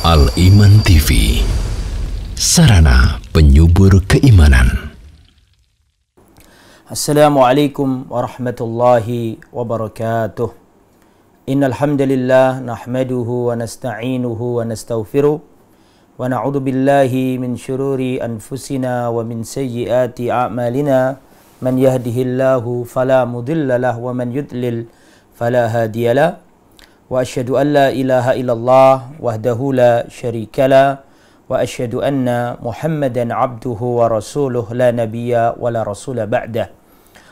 Al-Iman TV, sarana penyubur keimanan. Assalamualaikum warahmatullahi wabarakatuh. Innal hamdalillah nahmaduhu wa nasta'inuhu wa nastaghfiruh wa na'udzu billahi min syururi anfusina wa min sayyiati a'malina. Man yahdihillahu fala mudilla lahu wa man yudlil fala hadiyalah. Wa asyhadu an la ilaha illallah wahdahu la syarikalah wa asyhadu anna Muhammadan abduhu wa rasuluh la nabiyya wa la rasula ba'dah.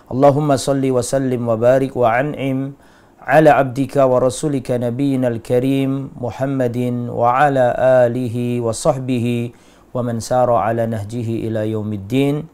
Allahumma salli wa sallim wa barik wa an'im ala abdika wa rasulika nabiyyina al-karim Muhammadin wa ala alihi wa sahbihi wa man sara ala nahjihi ila yaumiddin.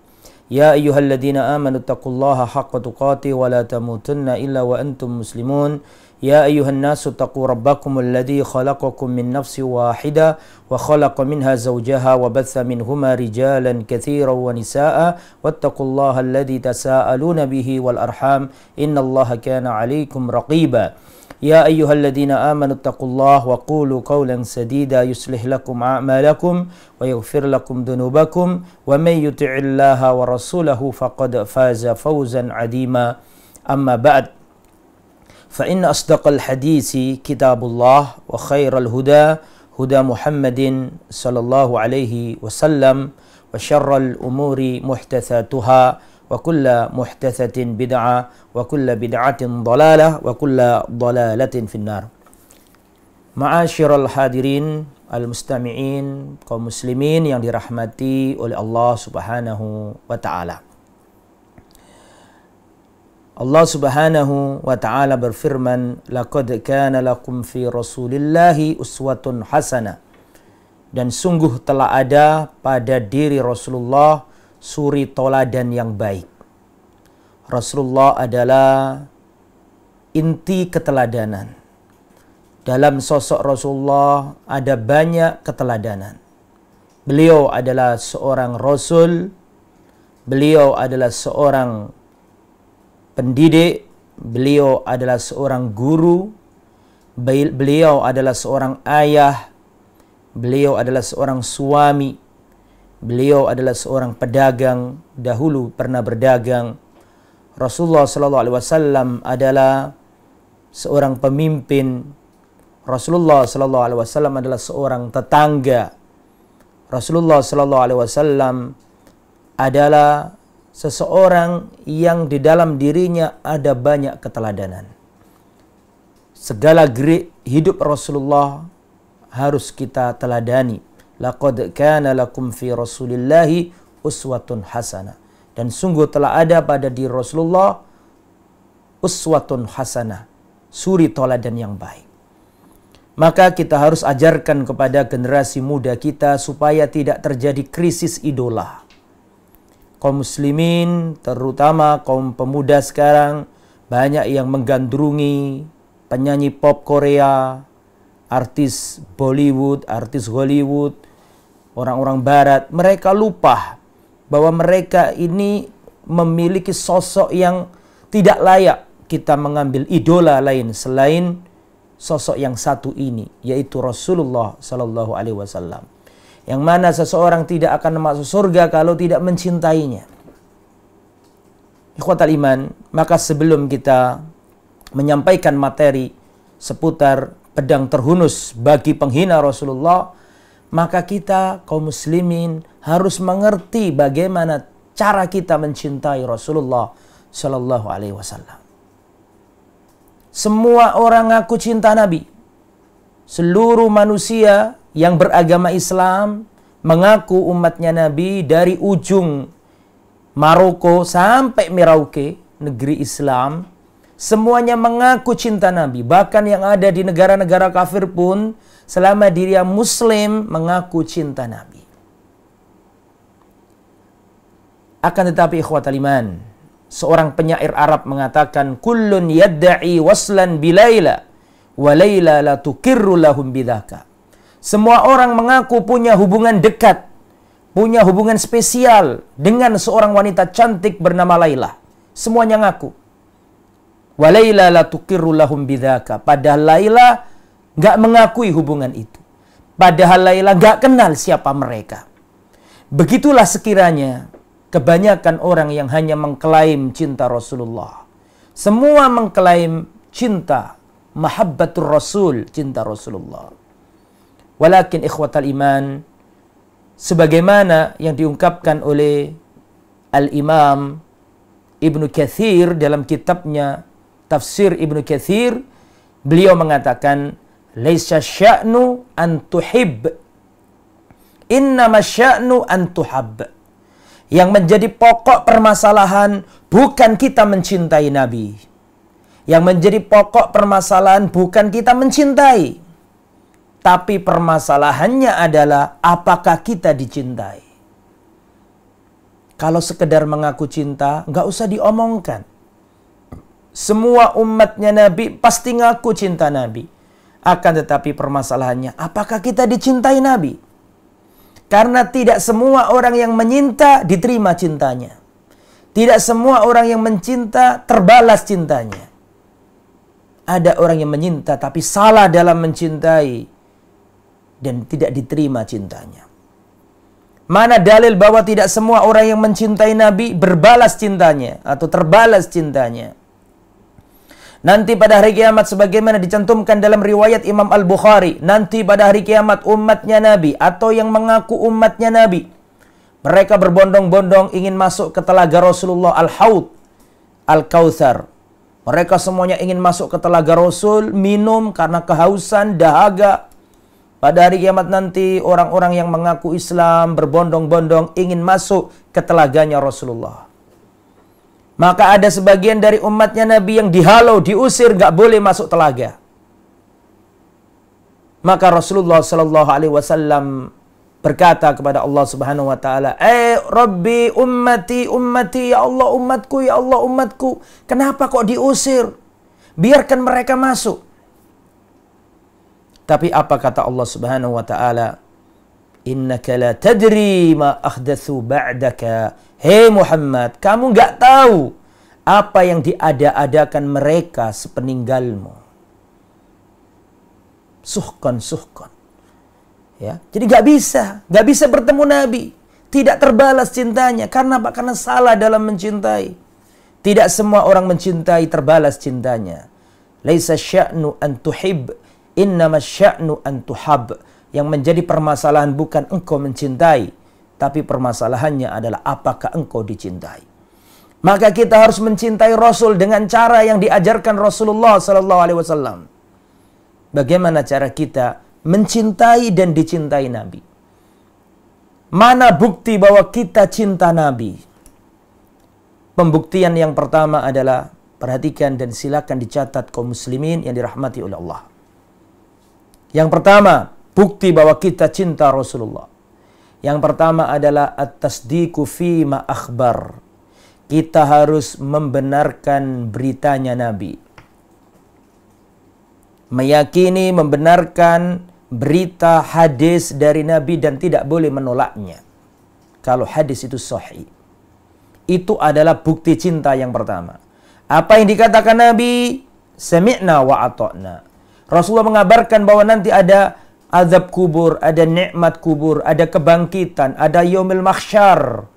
Ya ayyuhalladzina amanu taqullaha haqqa tuqatih wa la tamutunna illa wa antum muslimun. Ya ayyuhan nasu taqu rabbakum alladhi khalaqakum min nafsin wahidah wa khalaqa minha zawjaha wa batha minhuma rijalan katsiran wa nisaa wattaqullaha alladhi tasaaluna bihi wal arham innallaha kana 'alaykum raqiba. Ya ayyuhalladzina amanu taqullaha wa qulu qawlan sadida yuslih lakum a'malakum wa yaghfir lakum dhunubakum wa may yuti'illaha wa rasulahu faqad faza fawzan 'azima. Amma ba'd. فإن أصدق الحديث كتاب الله وخير الهدى هدى محمد صلى الله عليه وسلم وشر الأمور محدثاتها وكل محدثة بدعة وكل بدعة ضلالة وكل ضلالة في النار. معاشر الحاضرين المستمعين kaum muslimin yang dirahmati oleh Allah Subhanahu wa taala. Allah Subhanahu wa ta'ala berfirman, laqad kana lakum fi rasulillahi uswatun hasanah. Dan sungguh telah ada pada diri Rasulullah suri toladan yang baik. Rasulullah adalah inti keteladanan. Dalam sosok Rasulullah ada banyak keteladanan. Beliau adalah seorang rasul, beliau adalah seorang pendidik, beliau adalah seorang guru, beliau adalah seorang ayah, beliau adalah seorang suami, beliau adalah seorang pedagang, dahulu pernah berdagang. Rasulullah SAW adalah seorang pemimpin. Rasulullah SAW adalah seorang tetangga. Rasulullah SAW adalah seseorang yang di dalam dirinya ada banyak keteladanan. Segala gerak hidup Rasulullah harus kita teladani. Laqad kana lakum fi rasulillahi uswatun hasanah. Dan sungguh telah ada pada diri Rasulullah uswatun hasanah, suri teladan yang baik. Maka kita harus ajarkan kepada generasi muda kita supaya tidak terjadi krisis idola. Kaum muslimin, terutama kaum pemuda sekarang, banyak yang menggandrungi penyanyi pop Korea, artis Bollywood, artis Hollywood, orang-orang barat. Mereka lupa bahwa mereka ini memiliki sosok yang tidak layak kita mengambil idola lain selain sosok yang satu ini, yaitu Rasulullah Sallallahu Alaihi Wasallam. Yang mana seseorang tidak akan masuk surga kalau tidak mencintainya. Ikhwatal iman, maka sebelum kita menyampaikan materi seputar pedang terhunus bagi penghina Rasulullah, maka kita kaum muslimin harus mengerti bagaimana cara kita mencintai Rasulullah Sallallahu Alaihi Wasallam. Semua orang ngaku cinta Nabi. Seluruh manusia yang beragama Islam mengaku umatnya Nabi dari ujung Maroko sampai Merauke, negeri Islam. Semuanya mengaku cinta Nabi. Bahkan yang ada di negara-negara kafir pun selama dia Muslim mengaku cinta Nabi. Akan tetapi ikhwatal iman, seorang penyair Arab mengatakan, kullun yadda'i waslan bilaila wa laila la tukirru lahum bidhaka. Semua orang mengaku punya hubungan dekat, punya hubungan spesial dengan seorang wanita cantik bernama Laila. Semuanya ngaku. Wa laila la tukirru lahum bidhaka. Padahal Laila nggak mengakui hubungan itu. Padahal Laila nggak kenal siapa mereka. Begitulah sekiranya kebanyakan orang yang hanya mengklaim cinta Rasulullah. Semua mengklaim cinta, mahabbatur Rasul, cinta Rasulullah. Walakin ikhwatal iman, sebagaimana yang diungkapkan oleh Al-Imam Ibnu Katsir dalam kitabnya Tafsir Ibnu Katsir, beliau mengatakan, laisa sya'nu an tuhib, innama sya'nu an tuhab. Yang menjadi pokok permasalahan bukan kita mencintai Nabi. Yang menjadi pokok permasalahan bukan kita mencintai. Tapi permasalahannya adalah apakah kita dicintai. Kalau sekedar mengaku cinta, nggak usah diomongkan. Semua umatnya Nabi pasti ngaku cinta Nabi. Akan tetapi permasalahannya, apakah kita dicintai Nabi? Karena tidak semua orang yang menyinta diterima cintanya. Tidak semua orang yang mencinta terbalas cintanya. Ada orang yang menyinta tapi salah dalam mencintai dan tidak diterima cintanya. Mana dalil bahwa tidak semua orang yang mencintai Nabi berbalas cintanya atau terbalas cintanya? Nanti pada hari kiamat sebagaimana dicantumkan dalam riwayat Imam Al-Bukhari, nanti pada hari kiamat umatnya Nabi atau yang mengaku umatnya Nabi, mereka berbondong-bondong ingin masuk ke telaga Rasulullah Al-Haud, Al-Kautsar. Mereka semuanya ingin masuk ke telaga Rasul, minum karena kehausan, dahaga. Pada hari kiamat nanti orang-orang yang mengaku Islam berbondong-bondong ingin masuk ke telaganya Rasulullah. Maka ada sebagian dari umatnya Nabi yang dihalau, diusir, gak boleh masuk telaga. Maka Rasulullah Sallallahu Alaihi Wasallam berkata kepada Allah Subhanahu Wa Taala, Rabbi ummati ummati, ya Allah umatku, ya Allah umatku, kenapa kok diusir? Biarkan mereka masuk. Tapi apa kata Allah Subhanahu Wa Taala? Innaka la tadri ma ahdatsu ba'daka. Hei Muhammad, kamu nggak tahu apa yang diada-adakan mereka sepeninggalmu. Suhkan. Ya, jadi nggak bisa bertemu Nabi, tidak terbalas cintanya. Karena apa? Karena salah dalam mencintai. Tidak semua orang mencintai terbalas cintanya. Laisa sya'nu an tuhib, innama sya'nu an tuhab. Yang menjadi permasalahan bukan engkau mencintai, tapi permasalahannya adalah apakah engkau dicintai. Maka kita harus mencintai Rasul dengan cara yang diajarkan Rasulullah Sallallahu Alaihi Wasallam. Bagaimana cara kita mencintai dan dicintai Nabi? Mana bukti bahwa kita cinta Nabi? Pembuktian yang pertama adalah, perhatikan dan silakan dicatat kaum muslimin yang dirahmati oleh Allah. Yang pertama, bukti bahwa kita cinta Rasulullah. Yang pertama adalah at-tasdiqu fi ma akhbar. Kita harus membenarkan beritanya Nabi. Meyakini, membenarkan berita hadis dari Nabi dan tidak boleh menolaknya. Kalau hadis itu sahih. Itu adalah bukti cinta yang pertama. Apa yang dikatakan Nabi? Sami'na wa ata'na. Rasulullah mengabarkan bahwa nanti ada azab kubur, ada nikmat kubur, ada kebangkitan, ada yaumil mahsyar,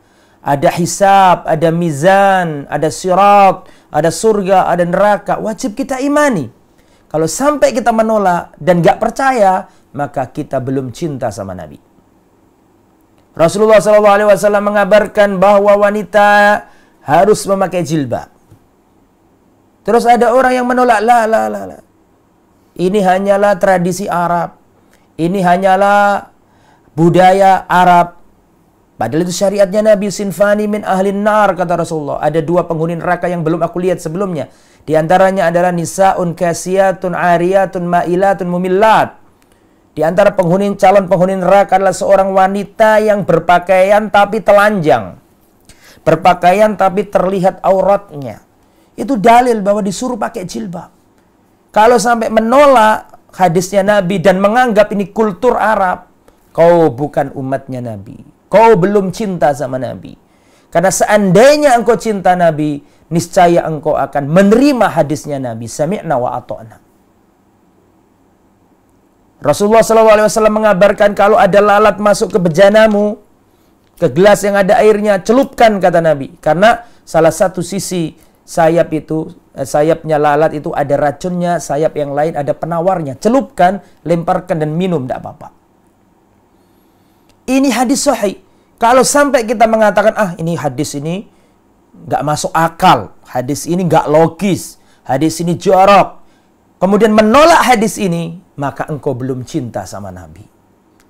ada hisab, ada mizan, ada sirat, ada surga, ada neraka. Wajib kita imani. Kalau sampai kita menolak dan gak percaya, maka kita belum cinta sama Nabi. Rasulullah SAW mengabarkan bahwa wanita harus memakai jilbab. Terus ada orang yang menolak, la. Ini hanyalah tradisi Arab. Ini hanyalah budaya Arab. Padahal itu syariatnya Nabi. Sinfani min ahlin nar, kata Rasulullah. Ada dua penghuni neraka yang belum aku lihat sebelumnya. Di antaranya adalah nisa'un kasiyatun ariyatun ma'ilatun mumillat. Di antara calon penghuni neraka adalah seorang wanita yang berpakaian tapi telanjang. Berpakaian tapi terlihat auratnya. Itu dalil bahwa disuruh pakai jilbab. Kalau sampai menolak hadisnya Nabi dan menganggap ini kultur Arab, kau bukan umatnya Nabi. Kau belum cinta sama Nabi. Karena seandainya engkau cinta Nabi, niscaya engkau akan menerima hadisnya Nabi. Sami'na wa ata'na. Rasulullah SAW mengabarkan kalau ada lalat masuk ke bejanamu, ke gelas yang ada airnya, celupkan, kata Nabi. Karena salah satu sisi sayap itu, sayapnya lalat itu ada racunnya, sayap yang lain ada penawarnya. Celupkan, lemparkan dan minum, tidak apa-apa. Ini hadis sahih. Kalau sampai kita mengatakan, ini hadis ini nggak masuk akal, hadis ini nggak logis, hadis ini jorok, kemudian menolak hadis ini, maka engkau belum cinta sama Nabi.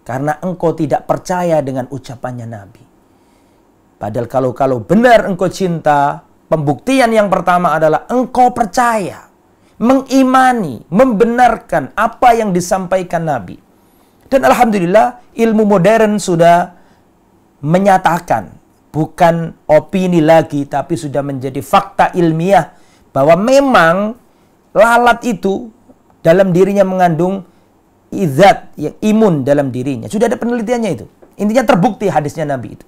Karena engkau tidak percaya dengan ucapannya Nabi. Padahal kalau benar engkau cinta, pembuktian yang pertama adalah engkau percaya, mengimani, membenarkan apa yang disampaikan Nabi. Dan alhamdulillah ilmu modern sudah menyatakan, bukan opini lagi, tapi sudah menjadi fakta ilmiah, bahwa memang lalat itu dalam dirinya mengandung zat yang imun dalam dirinya. Sudah ada penelitiannya itu. Intinya terbukti hadisnya Nabi itu.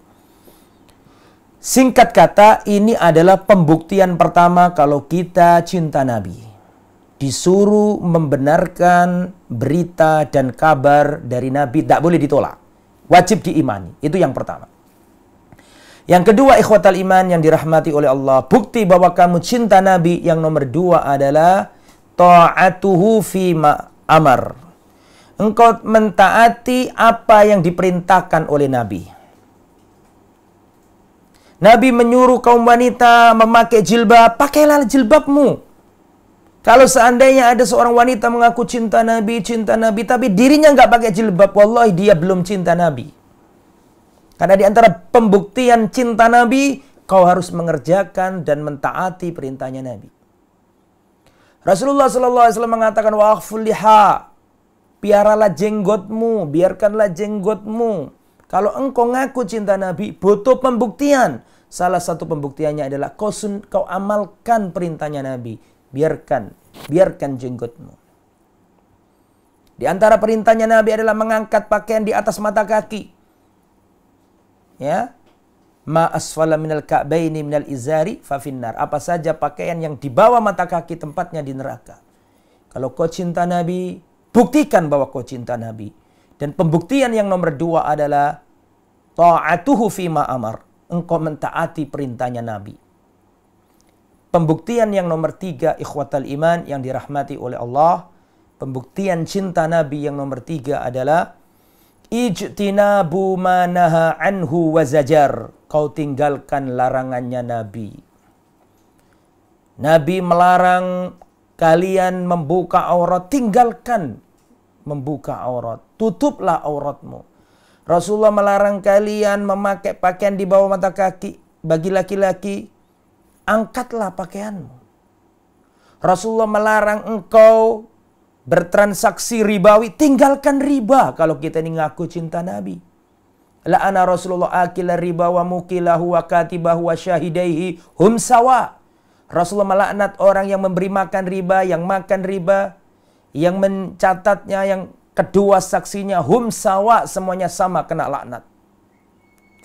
Singkat kata, ini adalah pembuktian pertama kalau kita cinta Nabi. Disuruh membenarkan berita dan kabar dari Nabi, tidak boleh ditolak. Wajib diimani. Itu yang pertama. Yang kedua, ikhwatal iman yang dirahmati oleh Allah, bukti bahwa kamu cinta Nabi yang nomor dua adalah ta'atuhu fima amar. Engkau mentaati apa yang diperintahkan oleh Nabi. Nabi menyuruh kaum wanita memakai jilbab, pakailah jilbabmu. Kalau seandainya ada seorang wanita mengaku cinta Nabi, tapi dirinya nggak pakai jilbab, wallahi dia belum cinta Nabi. Karena di antara pembuktian cinta Nabi, kau harus mengerjakan dan mentaati perintahnya Nabi. Rasulullah SAW mengatakan, waqful liha, piaralah jenggotmu, biarkanlah jenggotmu. Kalau engkau ngaku cinta Nabi, butuh pembuktian. Salah satu pembuktiannya adalah kau amalkan perintahnya Nabi. Biarkan jenggotmu. Di antara perintahnya Nabi adalah mengangkat pakaian di atas mata kaki. Ya, ma asfala minal ka'baini minal izari fa finnar. Apa saja pakaian yang di bawah mata kaki tempatnya di neraka. Kalau kau cinta Nabi, buktikan bahwa kau cinta Nabi. Dan pembuktian yang nomor dua adalah ta'atuhu fima amar. Engkau mentaati perintahnya Nabi. Pembuktian yang nomor tiga, ikhwatal iman yang dirahmati oleh Allah. Pembuktian cinta Nabi yang nomor tiga adalah ijtinabu ma naha anhu wa zajar. Kau tinggalkan larangannya Nabi. Nabi melarang kalian membuka aurat, tinggalkan membuka aurat. Tutuplah auratmu. Rasulullah melarang kalian memakai pakaian di bawah mata kaki. Bagi laki-laki, angkatlah pakaianmu. Rasulullah melarang engkau bertransaksi ribawi, tinggalkan riba. Kalau kita ini ngaku cinta Nabi. La'ana Rasulullah akila riba wa mukilahu wa katibahu wa syahidaihi hum sawa. Rasulullah melaknat orang yang memberi makan riba, yang makan riba, yang mencatatnya, yang kedua saksinya, hum sawa, semuanya sama kena laknat.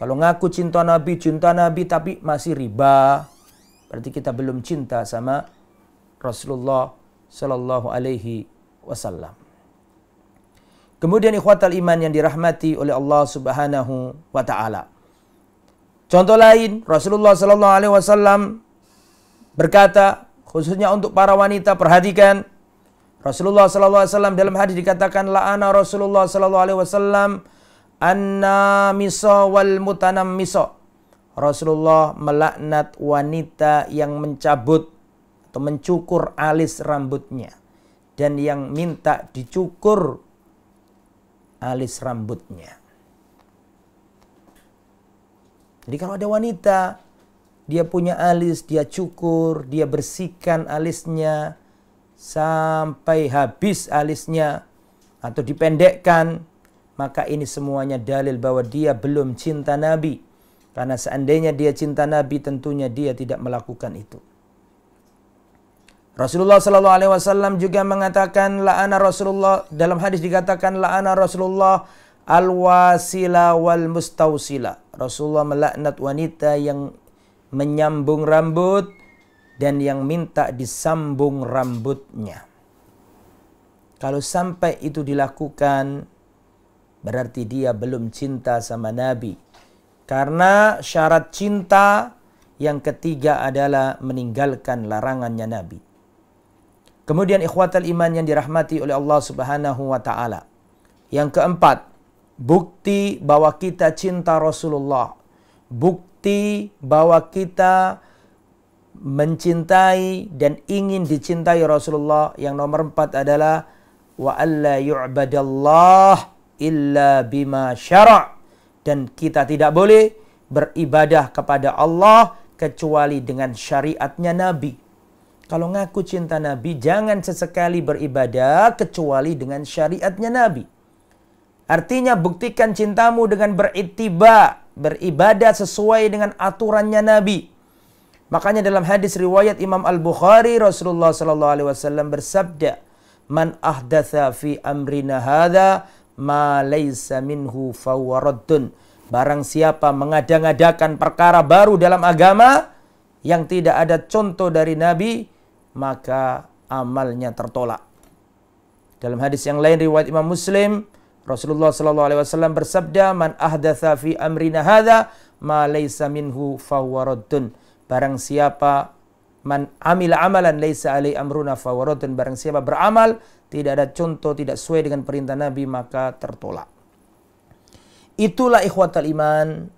Kalau ngaku cinta Nabi tapi masih riba, berarti kita belum cinta sama Rasulullah Sallallahu Alaihi Wasallam. Kemudian ikhwatal iman yang dirahmati oleh Allah Subhanahu wa Ta'ala. Contoh lain, Rasulullah Sallallahu Alaihi Wasallam berkata, khususnya untuk para wanita, perhatikan. Rasulullah Sallallahu Alaihi Wasallam dalam hadis dikatakan, la'ana Rasulullah Sallallahu Alaihi Wasallam an-namisa wal mutanammisa. Rasulullah melaknat wanita yang mencabut atau mencukur alis rambutnya dan yang minta dicukur alis rambutnya. Jadi kalau ada wanita, dia punya alis, dia cukur, dia bersihkan alisnya sampai habis alisnya atau dipendekkan, maka ini semuanya dalil bahwa dia belum cinta Nabi. Karena seandainya dia cinta Nabi, tentunya dia tidak melakukan itu. Rasulullah Sallallahu Alaihi Wasallam juga mengatakan, la'ana Rasulullah, dalam hadis dikatakan, la'ana Rasulullah al-wasila wal mustausila. Rasulullah melaknat wanita yang menyambung rambut dan yang minta disambung rambutnya. Kalau sampai itu dilakukan, berarti dia belum cinta sama Nabi. Karena syarat cinta yang ketiga adalah meninggalkan larangannya Nabi. Kemudian ikhwatal iman yang dirahmati oleh Allah Subhanahu wa taala. Yang keempat, bukti bahwa kita cinta Rasulullah. Bukti bahwa kita mencintai dan ingin dicintai Rasulullah. Yang nomor 4 adalah wa alla yu'badallah illa bima syara', dan kita tidak boleh beribadah kepada Allah kecuali dengan syariatnya Nabi. Kalau ngaku cinta Nabi, jangan sesekali beribadah kecuali dengan syariatnya Nabi. Artinya buktikan cintamu dengan beribadah sesuai dengan aturannya Nabi. Makanya dalam hadis riwayat Imam Al-Bukhari, Rasulullah SAW bersabda, "Man ahdatha fi amrina hadha ma laysa minhu fahuwa raddun." Barang siapa mengada-ngadakan perkara baru dalam agama yang tidak ada contoh dari Nabi, maka amalnya tertolak. Dalam hadis yang lain riwayat Imam Muslim, Rasulullah SAW bersabda, "Man ahdatha fi amrina hadha ma laysa minhu fahuwa raddun." Barang siapa man amila amalan laisa alai amruna fawaratun, barang siapa beramal tidak ada contoh, tidak sesuai dengan perintah Nabi, maka tertolak. Itulah ikhwatal iman,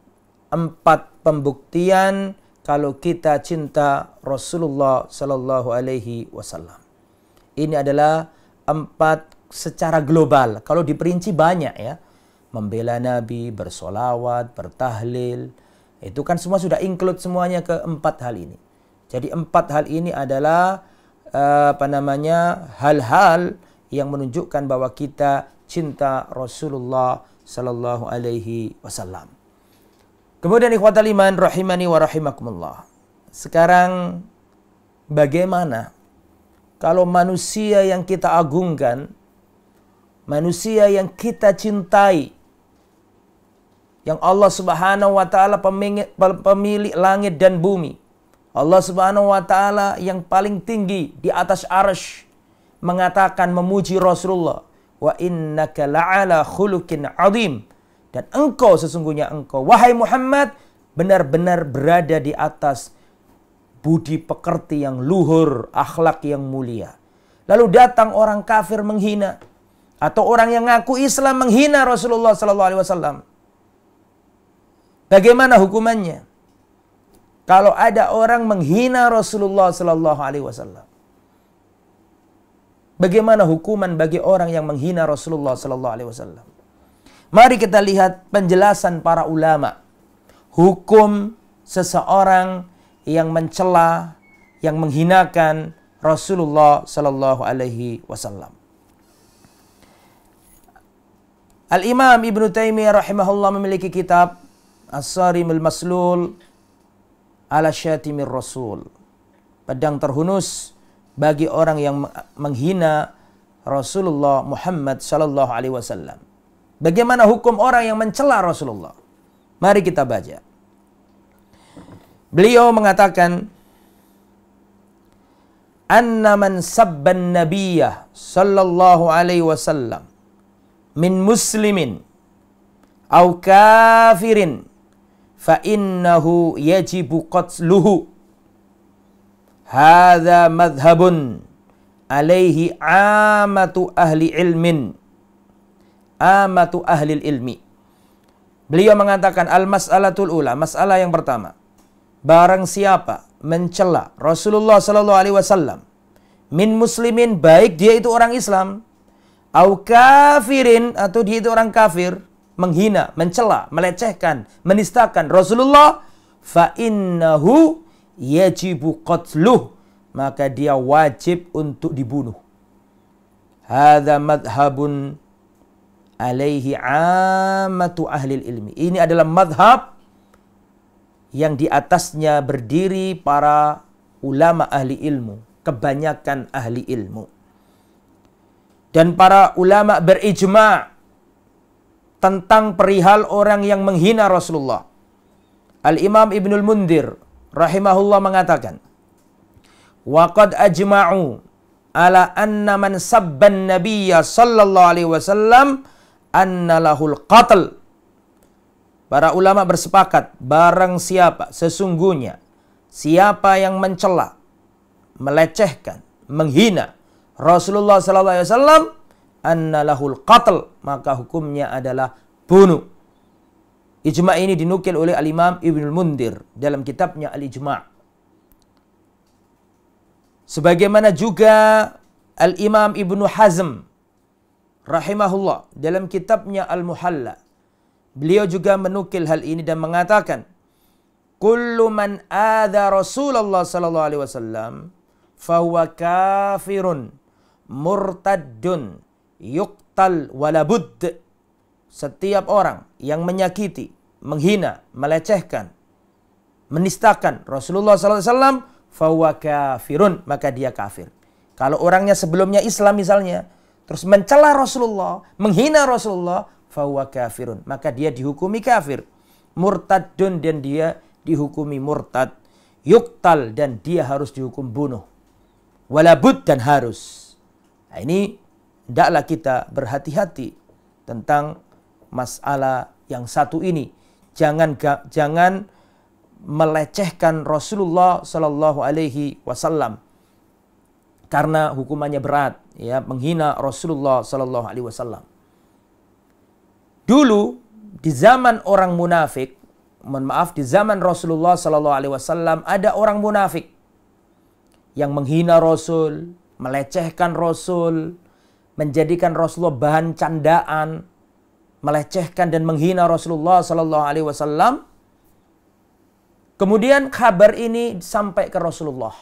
4 pembuktian kalau kita cinta Rasulullah sallallahu alaihi wasallam. Ini adalah 4 secara global. Kalau diperinci banyak ya. Membela Nabi, bersolawat, bertahlil, itu kan semua sudah include semuanya ke 4 hal ini. Jadi 4 hal ini adalah hal-hal yang menunjukkan bahwa kita cinta Rasulullah sallallahu alaihi wasallam. Kemudian ikhwatal iman rahimani wa rahimakumullah. Sekarang bagaimana kalau manusia yang kita agungkan, manusia yang kita cintai, yang Allah Subhanahu wa taala pemilik langit dan bumi, Allah Subhanahu wa taala yang paling tinggi di atas arsy mengatakan memuji Rasulullah, wa innaka la'ala khuluqin azim, dan engkau sesungguhnya engkau wahai Muhammad benar-benar berada di atas budi pekerti yang luhur, akhlak yang mulia. Lalu datang orang kafir menghina, atau orang yang ngaku Islam menghina Rasulullah sallallahu alaihi wasallam. Bagaimana hukumannya? Kalau ada orang menghina Rasulullah sallallahu alaihi wasallam, bagaimana hukuman bagi orang yang menghina Rasulullah sallallahu alaihi wasallam? Mari kita lihat penjelasan para ulama. Hukum seseorang yang mencela, yang menghinakan Rasulullah sallallahu alaihi wasallam. Al-Imam Ibnu Taimiyah rahimahullah memiliki kitab As-Sarimul Maslul ala Syatimir Rasul, pedang terhunus bagi orang yang menghina Rasulullah Muhammad sallallahu alaihi wasallam. Bagaimana hukum orang yang mencela Rasulullah? Mari kita baca. Beliau mengatakan, "Anna man sabban nabiyyah sallallahu alaihi wasallam min muslimin au kafirin fa innahu yajibu qatluhu. Hadza madhhabun alaihi amatu ahli ilmi." Beliau mengatakan al-mas'alatul ula, masalah yang pertama, barang siapa mencela Rasulullah sallallahu alaihi wasallam min muslimin, baik dia itu orang Islam, au kafirin, atau dia itu orang kafir, menghina, mencela, melecehkan, menistakan Rasulullah, fa innahu yajibu qatluh, maka dia wajib untuk dibunuh. Hadza madhhabun alaihi ammatu ahli ilmi. Ini adalah madhab yang di atasnya berdiri para ulama ahli ilmu, kebanyakan ahli ilmu. Dan para ulama berijma' tentang perihal orang yang menghina Rasulullah. Al-Imam Ibnul Mundhir rahimahullah mengatakan, "Wa qad ajma'u ala anna man sabban nabiyya sallallahu alaihi wasallam anna lahul qatl. Para ulama bersepakat, barang siapa, sesungguhnya siapa yang mencela, melecehkan, menghina Rasulullah sallallahu alaihi wasallam, anna lahul qatl, maka hukumnya adalah bunuh. Ijma' ini dinukil oleh Al-Imam Ibnul Mundhir dalam kitabnya Al-Ijma'. Sebagaimana juga Al-Imam Ibnu Hazm rahimahullah dalam kitabnya Al-Muhalla. Beliau juga menukil hal ini dan mengatakan, kullu man adha Rasulullah sallallahu alaihi wasallam fahuwa kafirun murtaddun yuqtal wala budd. Setiap orang yang menyakiti, menghina, melecehkan, menistakan Rasulullah sallallahu alaihi wasallam fahuwa kafirun, maka dia kafir. Kalau orangnya sebelumnya Islam misalnya, terus mencela Rasulullah, menghina Rasulullah, fahuwa kafirun, maka dia dihukumi kafir. Murtadun, dan dia dihukumi murtad. Yuqtal, dan dia harus dihukum bunuh. Walabud, dan harus. Nah, ini hendaklah kita berhati-hati tentang masalah yang satu ini. Jangan melecehkan Rasulullah sallallahu alaihi wasallam karena hukumannya berat, ya, menghina Rasulullah sallallahu alaihi wasallam. Dulu di zaman orang munafik, di zaman Rasulullah sallallahu alaihi wasallam ada orang munafik yang menghina Rasul, melecehkan Rasul, menjadikan Rasulullah bahan candaan, melecehkan dan menghina Rasulullah sallallahu alaihi wasallam. Kemudian kabar ini sampai ke Rasulullah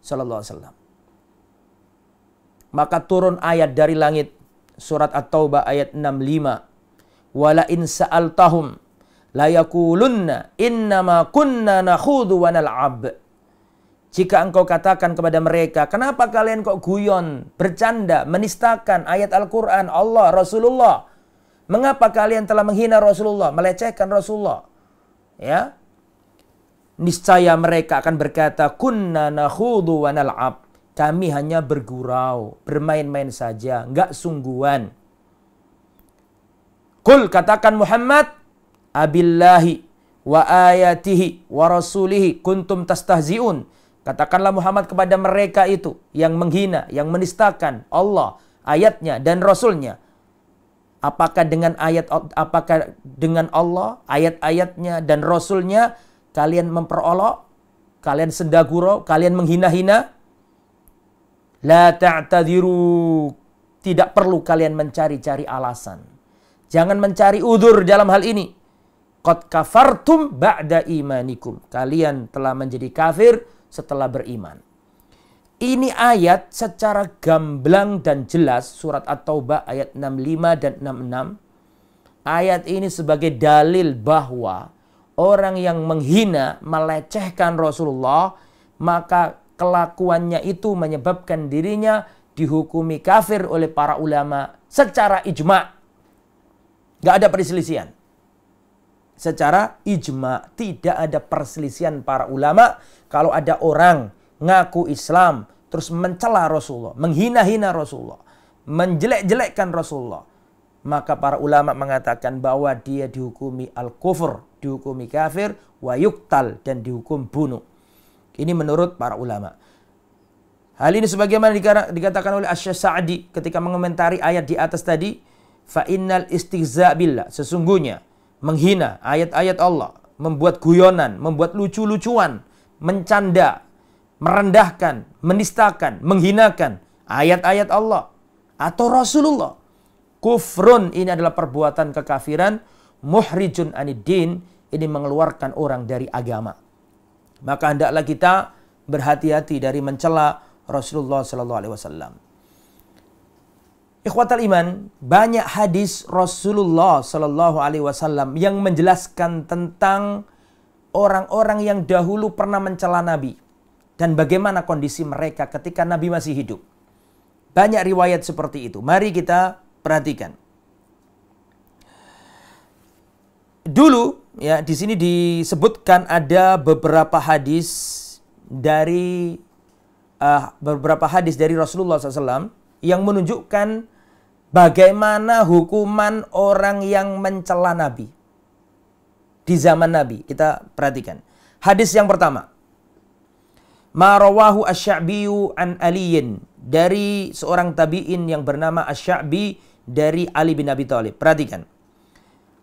sallallahu alaihi wasallam. Maka turun ayat dari langit, surat At-Taubah ayat 65. Wala in sa'altahum la yaqulunna innama kunna nakhudu wa nal'ab. Jika engkau katakan kepada mereka, kenapa kalian kok guyon, bercanda, menistakan ayat Al-Quran, Allah, Rasulullah? Mengapa kalian telah menghina Rasulullah, melecehkan Rasulullah? Ya, niscaya mereka akan berkata, kunna nakhudu wa nal'ab. Kami hanya bergurau, bermain-main saja, enggak sungguhan. Qul, katakan Muhammad, abillahi wa ayatihi wa rasulihi kuntum tastahzi'un. Katakanlah Muhammad kepada mereka itu yang menghina, yang menistakan Allah, ayatnya dan Rasulnya. Apakah dengan Allah, ayat-ayatnya dan Rasulnya kalian memperolok, kalian sendagurau, kalian menghina-hina? La ta'tadiru, tidak perlu kalian mencari-cari alasan. Jangan mencari udzur dalam hal ini. Qad kafartum ba'da imanikum. Kalian telah menjadi kafir setelah beriman. Ini ayat secara gamblang dan jelas, surat At-Taubah ayat 65 dan 66. Ayat ini sebagai dalil bahwa orang yang menghina, melecehkan Rasulullah, maka kelakuannya itu menyebabkan dirinya dihukumi kafir oleh para ulama secara ijma'. Gak ada perselisihan. Secara ijma' tidak ada perselisihan para ulama. Kalau ada orang ngaku Islam terus mencela Rasulullah, menghina-hina Rasulullah, menjelek-jelekkan Rasulullah, maka para ulama mengatakan bahwa dia dihukumi al-kufur, dihukumi kafir, wa yuqtal, dan dihukum bunuh. Ini menurut para ulama. Hal ini sebagaimana dikatakan oleh Asy-Sa'di ketika mengomentari ayat di atas tadi, fa innal istihza' billah, sesungguhnya menghina ayat-ayat Allah, membuat guyonan, membuat lucu-lucuan, mencanda, merendahkan, menistakan, menghinakan ayat-ayat Allah atau Rasulullah, kufrun, ini adalah perbuatan kekafiran, muhrijun aniddin, ini mengeluarkan orang dari agama. Maka hendaklah kita berhati-hati dari mencela Rasulullah sallallahu alaihi wasallam. Ikhwatal iman, banyak hadis Rasulullah sallallahu alaihi wasallam yang menjelaskan tentang orang-orang yang dahulu pernah mencela Nabi dan bagaimana kondisi mereka ketika Nabi masih hidup. Banyak riwayat seperti itu. Mari kita perhatikan. Dulu, ya, di sini disebutkan ada beberapa hadis dari beberapa hadis dari Rasulullah SAW yang menunjukkan bagaimana hukuman orang yang mencela Nabi di zaman Nabi. Kita perhatikan. Hadis yang pertama. Ma rawahu asy-Sya'biyu an Aliyin, dari seorang tabi'in yang bernama Asy-Sya'bi dari Ali bin Abi Thalib. Perhatikan.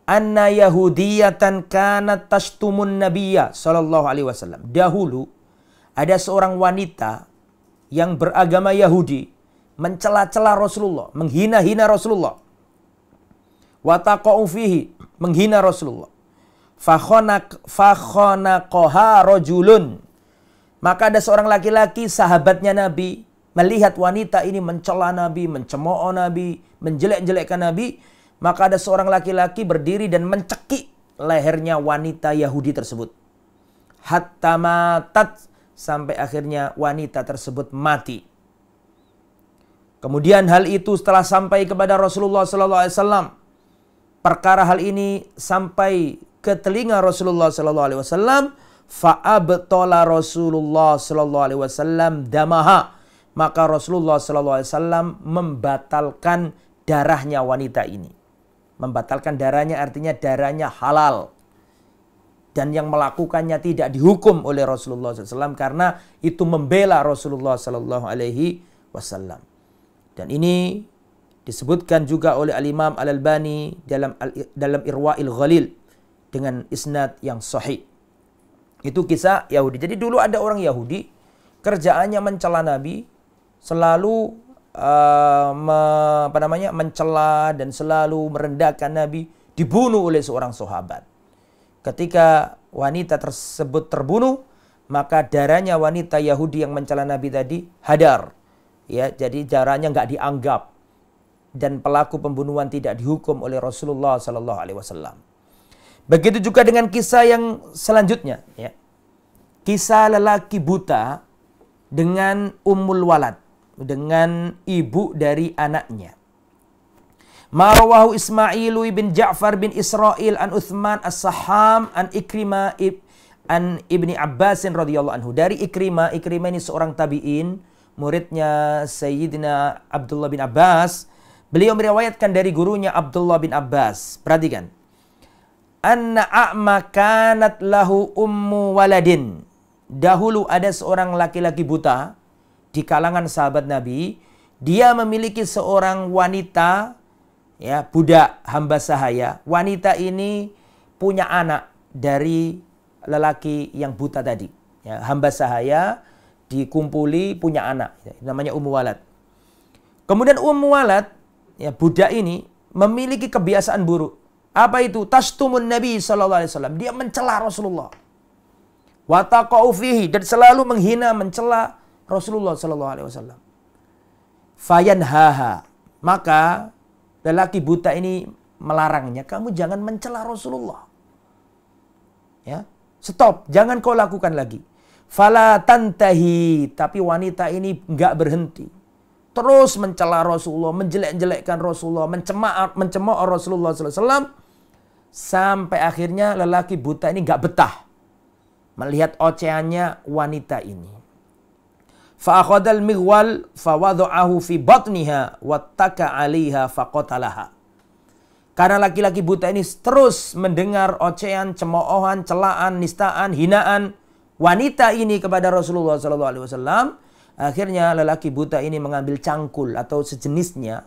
Anna yahudiyatan kanat tashtumun nabiyya sallallahu alaihi wasallam. Dahulu ada seorang wanita yang beragama Yahudi mencela-cela Rasulullah, menghina-hina Rasulullah. Wa taqa'u fihi, menghina Rasulullah. Fakhonaqaha rajulun. Maka ada seorang laki-laki sahabatnya Nabi melihat wanita ini mencela Nabi, mencemooh Nabi, menjelek-jelekkan Nabi. Maka ada seorang laki-laki berdiri dan mencekik lehernya wanita Yahudi tersebut. Hatta matat, sampai akhirnya wanita tersebut mati. Kemudian hal itu setelah sampai kepada Rasulullah SAW. Perkara hal ini sampai ke telinga Rasulullah SAW. Fa'abtola Rasulullah SAW damaha. Maka Rasulullah SAW membatalkan darahnya wanita ini. Membatalkan darahnya artinya darahnya halal. Dan yang melakukannya tidak dihukum oleh Rasulullah SAW karena itu membela Rasulullah SAW. Dan ini disebutkan juga oleh Al-Imam Al-Albani dalam Irwa'il Ghalil dengan isnad yang sahih. Itu kisah Yahudi. Jadi dulu ada orang Yahudi kerjaannya mencela Nabi, selalu mencela dan selalu merendahkan Nabi, dibunuh oleh seorang sahabat. Ketika wanita tersebut terbunuh, maka darahnya wanita Yahudi yang mencela Nabi tadi hadar. Ya, jadi darahnya nggak dianggap dan pelaku pembunuhan tidak dihukum oleh Rasulullah SAW. Begitu juga dengan kisah yang selanjutnya, ya. Kisah lelaki buta dengan Ummul Walad, dengan ibu dari anaknya. Marawahu Ismailu bin Ja'far bin Israil an Uthman as-Saham an Ikrimah an Ibni Abbasin radhiyallahu anhu. Dari Ikrimah ini seorang tabi'in, muridnya Sayyidina Abdullah bin Abbas. Beliau meriwayatkan dari gurunya Abdullah bin Abbas. Perhatikan. Anna a'ma kanat lahu ummu waladin. Dahulu ada seorang laki-laki buta di kalangan sahabat Nabi. Dia memiliki seorang wanita, ya, budak hamba sahaya. Wanita ini punya anak dari lelaki yang buta tadi. Ya, hamba sahaya dikumpuli punya anak, ya, namanya Ummu Walad. Kemudian Ummu Walad, ya, budak ini memiliki kebiasaan buruk. Apa itu? Tashtumun Nabi SAW. Dia mencela Rasulullah. Wa taqa'u fihi, dan selalu menghina, mencela Rasulullah SAW. Fayanhaha, maka lelaki buta ini melarangnya, kamu jangan mencela Rasulullah. Ya, stop, jangan kau lakukan lagi. Fala tantahi, tapi wanita ini enggak berhenti. Terus mencela Rasulullah, menjelek-jelekkan Rasulullah, mencemooh Rasulullah SAW. Sampai akhirnya lelaki buta ini enggak betah melihat ocehannya wanita ini. Fa'akhadal mighwal fawada'ahu fi batniha wattaka 'alaiha faqatalaha. Karena laki-laki buta ini terus mendengar ocehan, cemoohan, celaan, nistaan, hinaan wanita ini kepada Rasulullah SAW, akhirnya lelaki buta ini mengambil cangkul atau sejenisnya,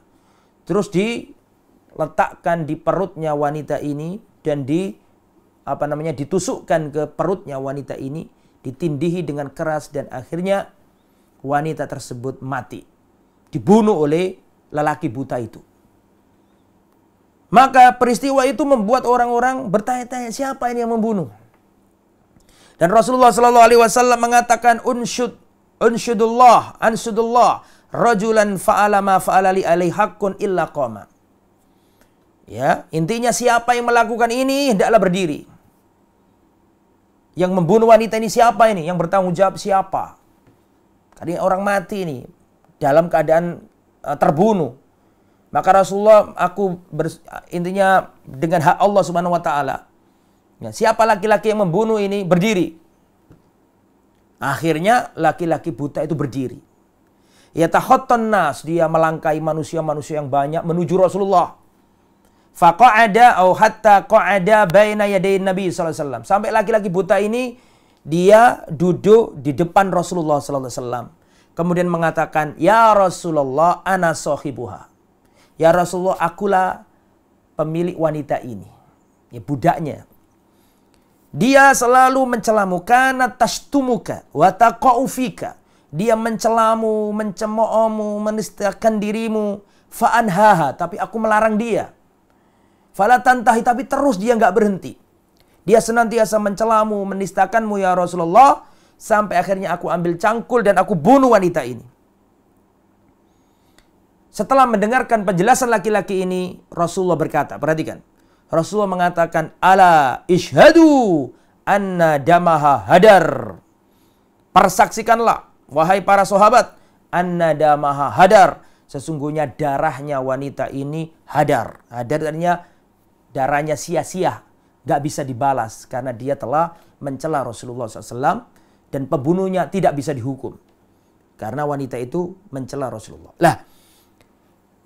terus diletakkan di perutnya wanita ini dan ditusukkan ke perutnya wanita ini, ditindihi dengan keras dan akhirnya wanita tersebut mati, dibunuh oleh lelaki buta itu. Maka peristiwa itu membuat orang-orang bertanya-tanya, siapa ini yang membunuh? Dan Rasulullah SAW mengatakan, Unsyudullah, rajulan fa'ala ma fa'ala li alaihi haqqun illa qama. Ya, intinya siapa yang melakukan ini hendaklah berdiri. Yang membunuh wanita ini siapa ini? Yang bertanggung jawab siapa? Karena orang mati ini dalam keadaan terbunuh. Maka Rasulullah intinya dengan hak Allah Subhanahu wa taala. Ya, siapa laki-laki yang membunuh ini berdiri. Akhirnya laki-laki buta itu berdiri. Yatakhattan nas, dia melangkai manusia-manusia yang banyak menuju Rasulullah. Faqa'ada au hatta qa'ada baina yadayin Nabi sallallahu alaihi wasallam. Sampai laki-laki buta ini dia duduk di depan Rasulullah sallallahu alaihi wasallam. Kemudian mengatakan, "Ya Rasulullah, ana sahibuha." Ya Rasulullah, akulah pemilik wanita ini. Ya, budaknya. Dia selalu mencelamu, kana tashtumuka wa taqa'u fika. Dia mencelamu, mencemoohmu, menistakan dirimu. Fa'anhaha, tapi aku melarang dia. Fala tantahi, tapi terus dia nggak berhenti. Dia senantiasa mencelamu, menistakanmu ya Rasulullah. Sampai akhirnya aku ambil cangkul dan aku bunuh wanita ini. Setelah mendengarkan penjelasan laki-laki ini, Rasulullah berkata, perhatikan. Rasulullah mengatakan, ala ishhadu anna damaha hadar. Persaksikanlah, wahai para sahabat, anna damaha hadar. Sesungguhnya darahnya wanita ini hadar. Hadar artinya darahnya sia-sia. Gak bisa dibalas karena dia telah mencela Rasulullah SAW. Dan pembunuhnya tidak bisa dihukum. Karena wanita itu mencela Rasulullah. Lah,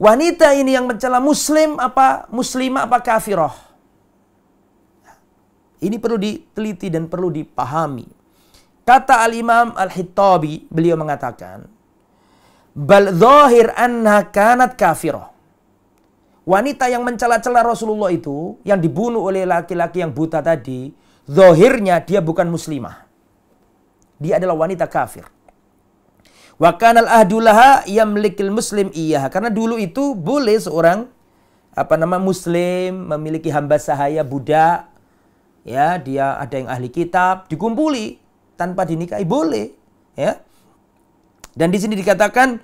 wanita ini yang mencela muslim apa muslimah apa kafirah? Ini perlu diteliti dan perlu dipahami. Kata Al-Imam Al-Hittabi, beliau mengatakan, bal zahir anna kanat kafirah. Wanita yang mencela-cela Rasulullah itu, yang dibunuh oleh laki-laki yang buta tadi, zahirnya dia bukan muslimah. Dia adalah wanita kafir. Wa kanal ahdulaha yamlikil muslim iyah. Karena dulu itu boleh seorang muslim memiliki hamba sahaya budak. Ya, dia ada yang ahli kitab, dikumpuli tanpa dinikahi boleh, ya. Dan di sini dikatakan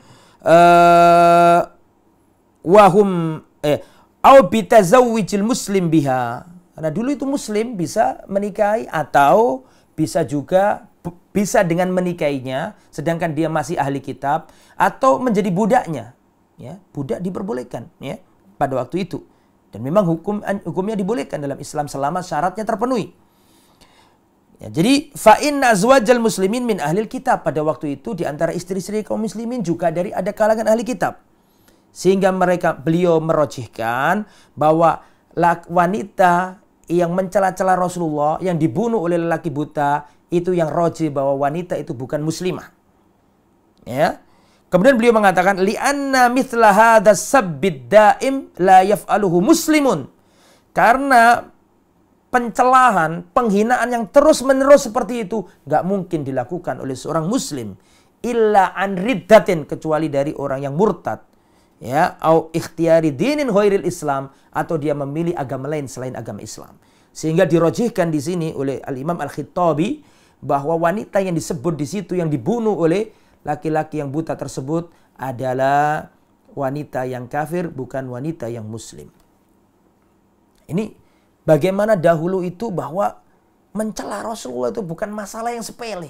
wahum au bitazawwijil muslim biha. Karena dulu itu muslim bisa menikahi atau bisa juga bisa dengan menikahinya, sedangkan dia masih ahli kitab, atau menjadi budaknya. Ya, budak diperbolehkan ya pada waktu itu. Dan memang hukumnya dibolehkan dalam Islam selama syaratnya terpenuhi. Ya, jadi fa inna azwajal muslimin min ahlil kitab, pada waktu itu di antara istri-istri kaum muslimin juga dari ada kalangan ahli kitab. Sehingga beliau merojihkan bahwa wanita yang mencela-cela Rasulullah yang dibunuh oleh lelaki buta itu yang rojih bahwa wanita itu bukan muslimah. Ya. Kemudian beliau mengatakan li'anna mithla hadha sabbid daim la yaf'aluhu muslimun. Karena pencelahan, penghinaan yang terus-menerus seperti itu nggak mungkin dilakukan oleh seorang muslim illa an riddatin, kecuali dari orang yang murtad. Ya, au ikhtiyari dinin ghairil Islam, atau dia memilih agama lain selain agama Islam. Sehingga dirojihkan di sini oleh Al-Imam Al-Khittabi bahwa wanita yang disebut di situ yang dibunuh oleh laki-laki yang buta tersebut adalah wanita yang kafir, bukan wanita yang muslim. Ini bagaimana dahulu itu bahwa mencela Rasulullah itu bukan masalah yang sepele.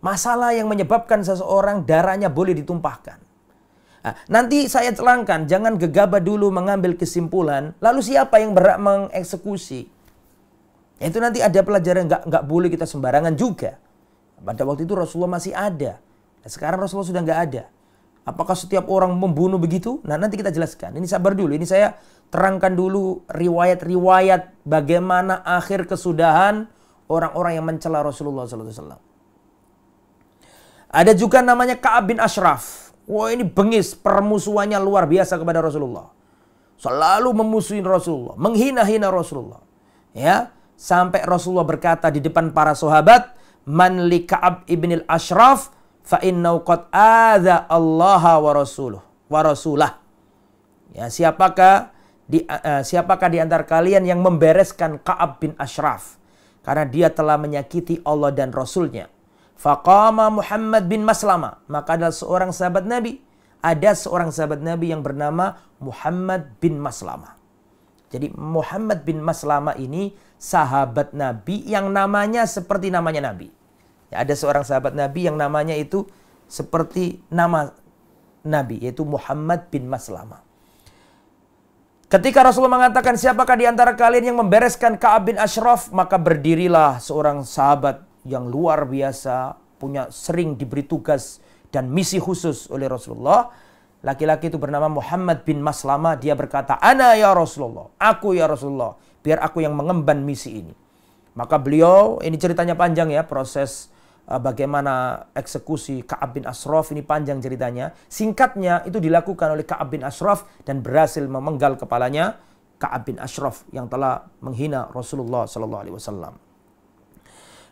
Masalah yang menyebabkan seseorang darahnya boleh ditumpahkan. Nah, nanti saya terangkan, jangan gegabah dulu mengambil kesimpulan, lalu siapa yang berhak mengeksekusi? Itu nanti ada pelajaran, nggak boleh kita sembarangan juga. Pada waktu itu Rasulullah masih ada. Nah, sekarang Rasulullah sudah nggak ada. Apakah setiap orang membunuh begitu? Nah, nanti kita jelaskan. Ini sabar dulu. Ini saya terangkan dulu riwayat-riwayat bagaimana akhir kesudahan orang-orang yang mencela Rasulullah SAW. Ada juga namanya Ka'ab bin Ashraf. Wah, ini bengis, permusuhannya luar biasa kepada Rasulullah. Selalu memusuhi Rasulullah, menghina-hina Rasulullah. Ya. Sampai Rasulullah berkata di depan para sahabat, man li Ka'ab ibn al-Ashraf fa innahu qad adza Allah wa rasulah. Ya, siapakah di antara kalian yang membereskan Ka'ab bin Ashraf? Karena dia telah menyakiti Allah dan Rasulnya. Faqama Muhammad bin Maslama. Maka ada seorang sahabat Nabi. Ada seorang sahabat Nabi yang bernama Muhammad bin Maslama. Jadi Muhammad bin Maslama ini sahabat Nabi yang namanya seperti namanya Nabi. Ya, ada seorang sahabat Nabi yang namanya itu seperti nama Nabi, yaitu Muhammad bin Maslama. Ketika Rasulullah mengatakan siapakah di antara kalian yang membereskan Ka'ab bin Ashraf, maka berdirilah seorang sahabat yang luar biasa, sering diberi tugas dan misi khusus oleh Rasulullah. Laki-laki itu bernama Muhammad bin Maslamah. Dia berkata, "Ana ya Rasulullah, aku ya Rasulullah, biar aku yang mengemban misi ini." Maka beliau, ini ceritanya panjang ya, proses bagaimana eksekusi Ka'ab bin Ashraf ini panjang ceritanya. Singkatnya itu dilakukan oleh Ka'ab bin Ashraf dan berhasil memenggal kepalanya Ka'ab bin Ashraf yang telah menghina Rasulullah sallallahu alaihi wasallam.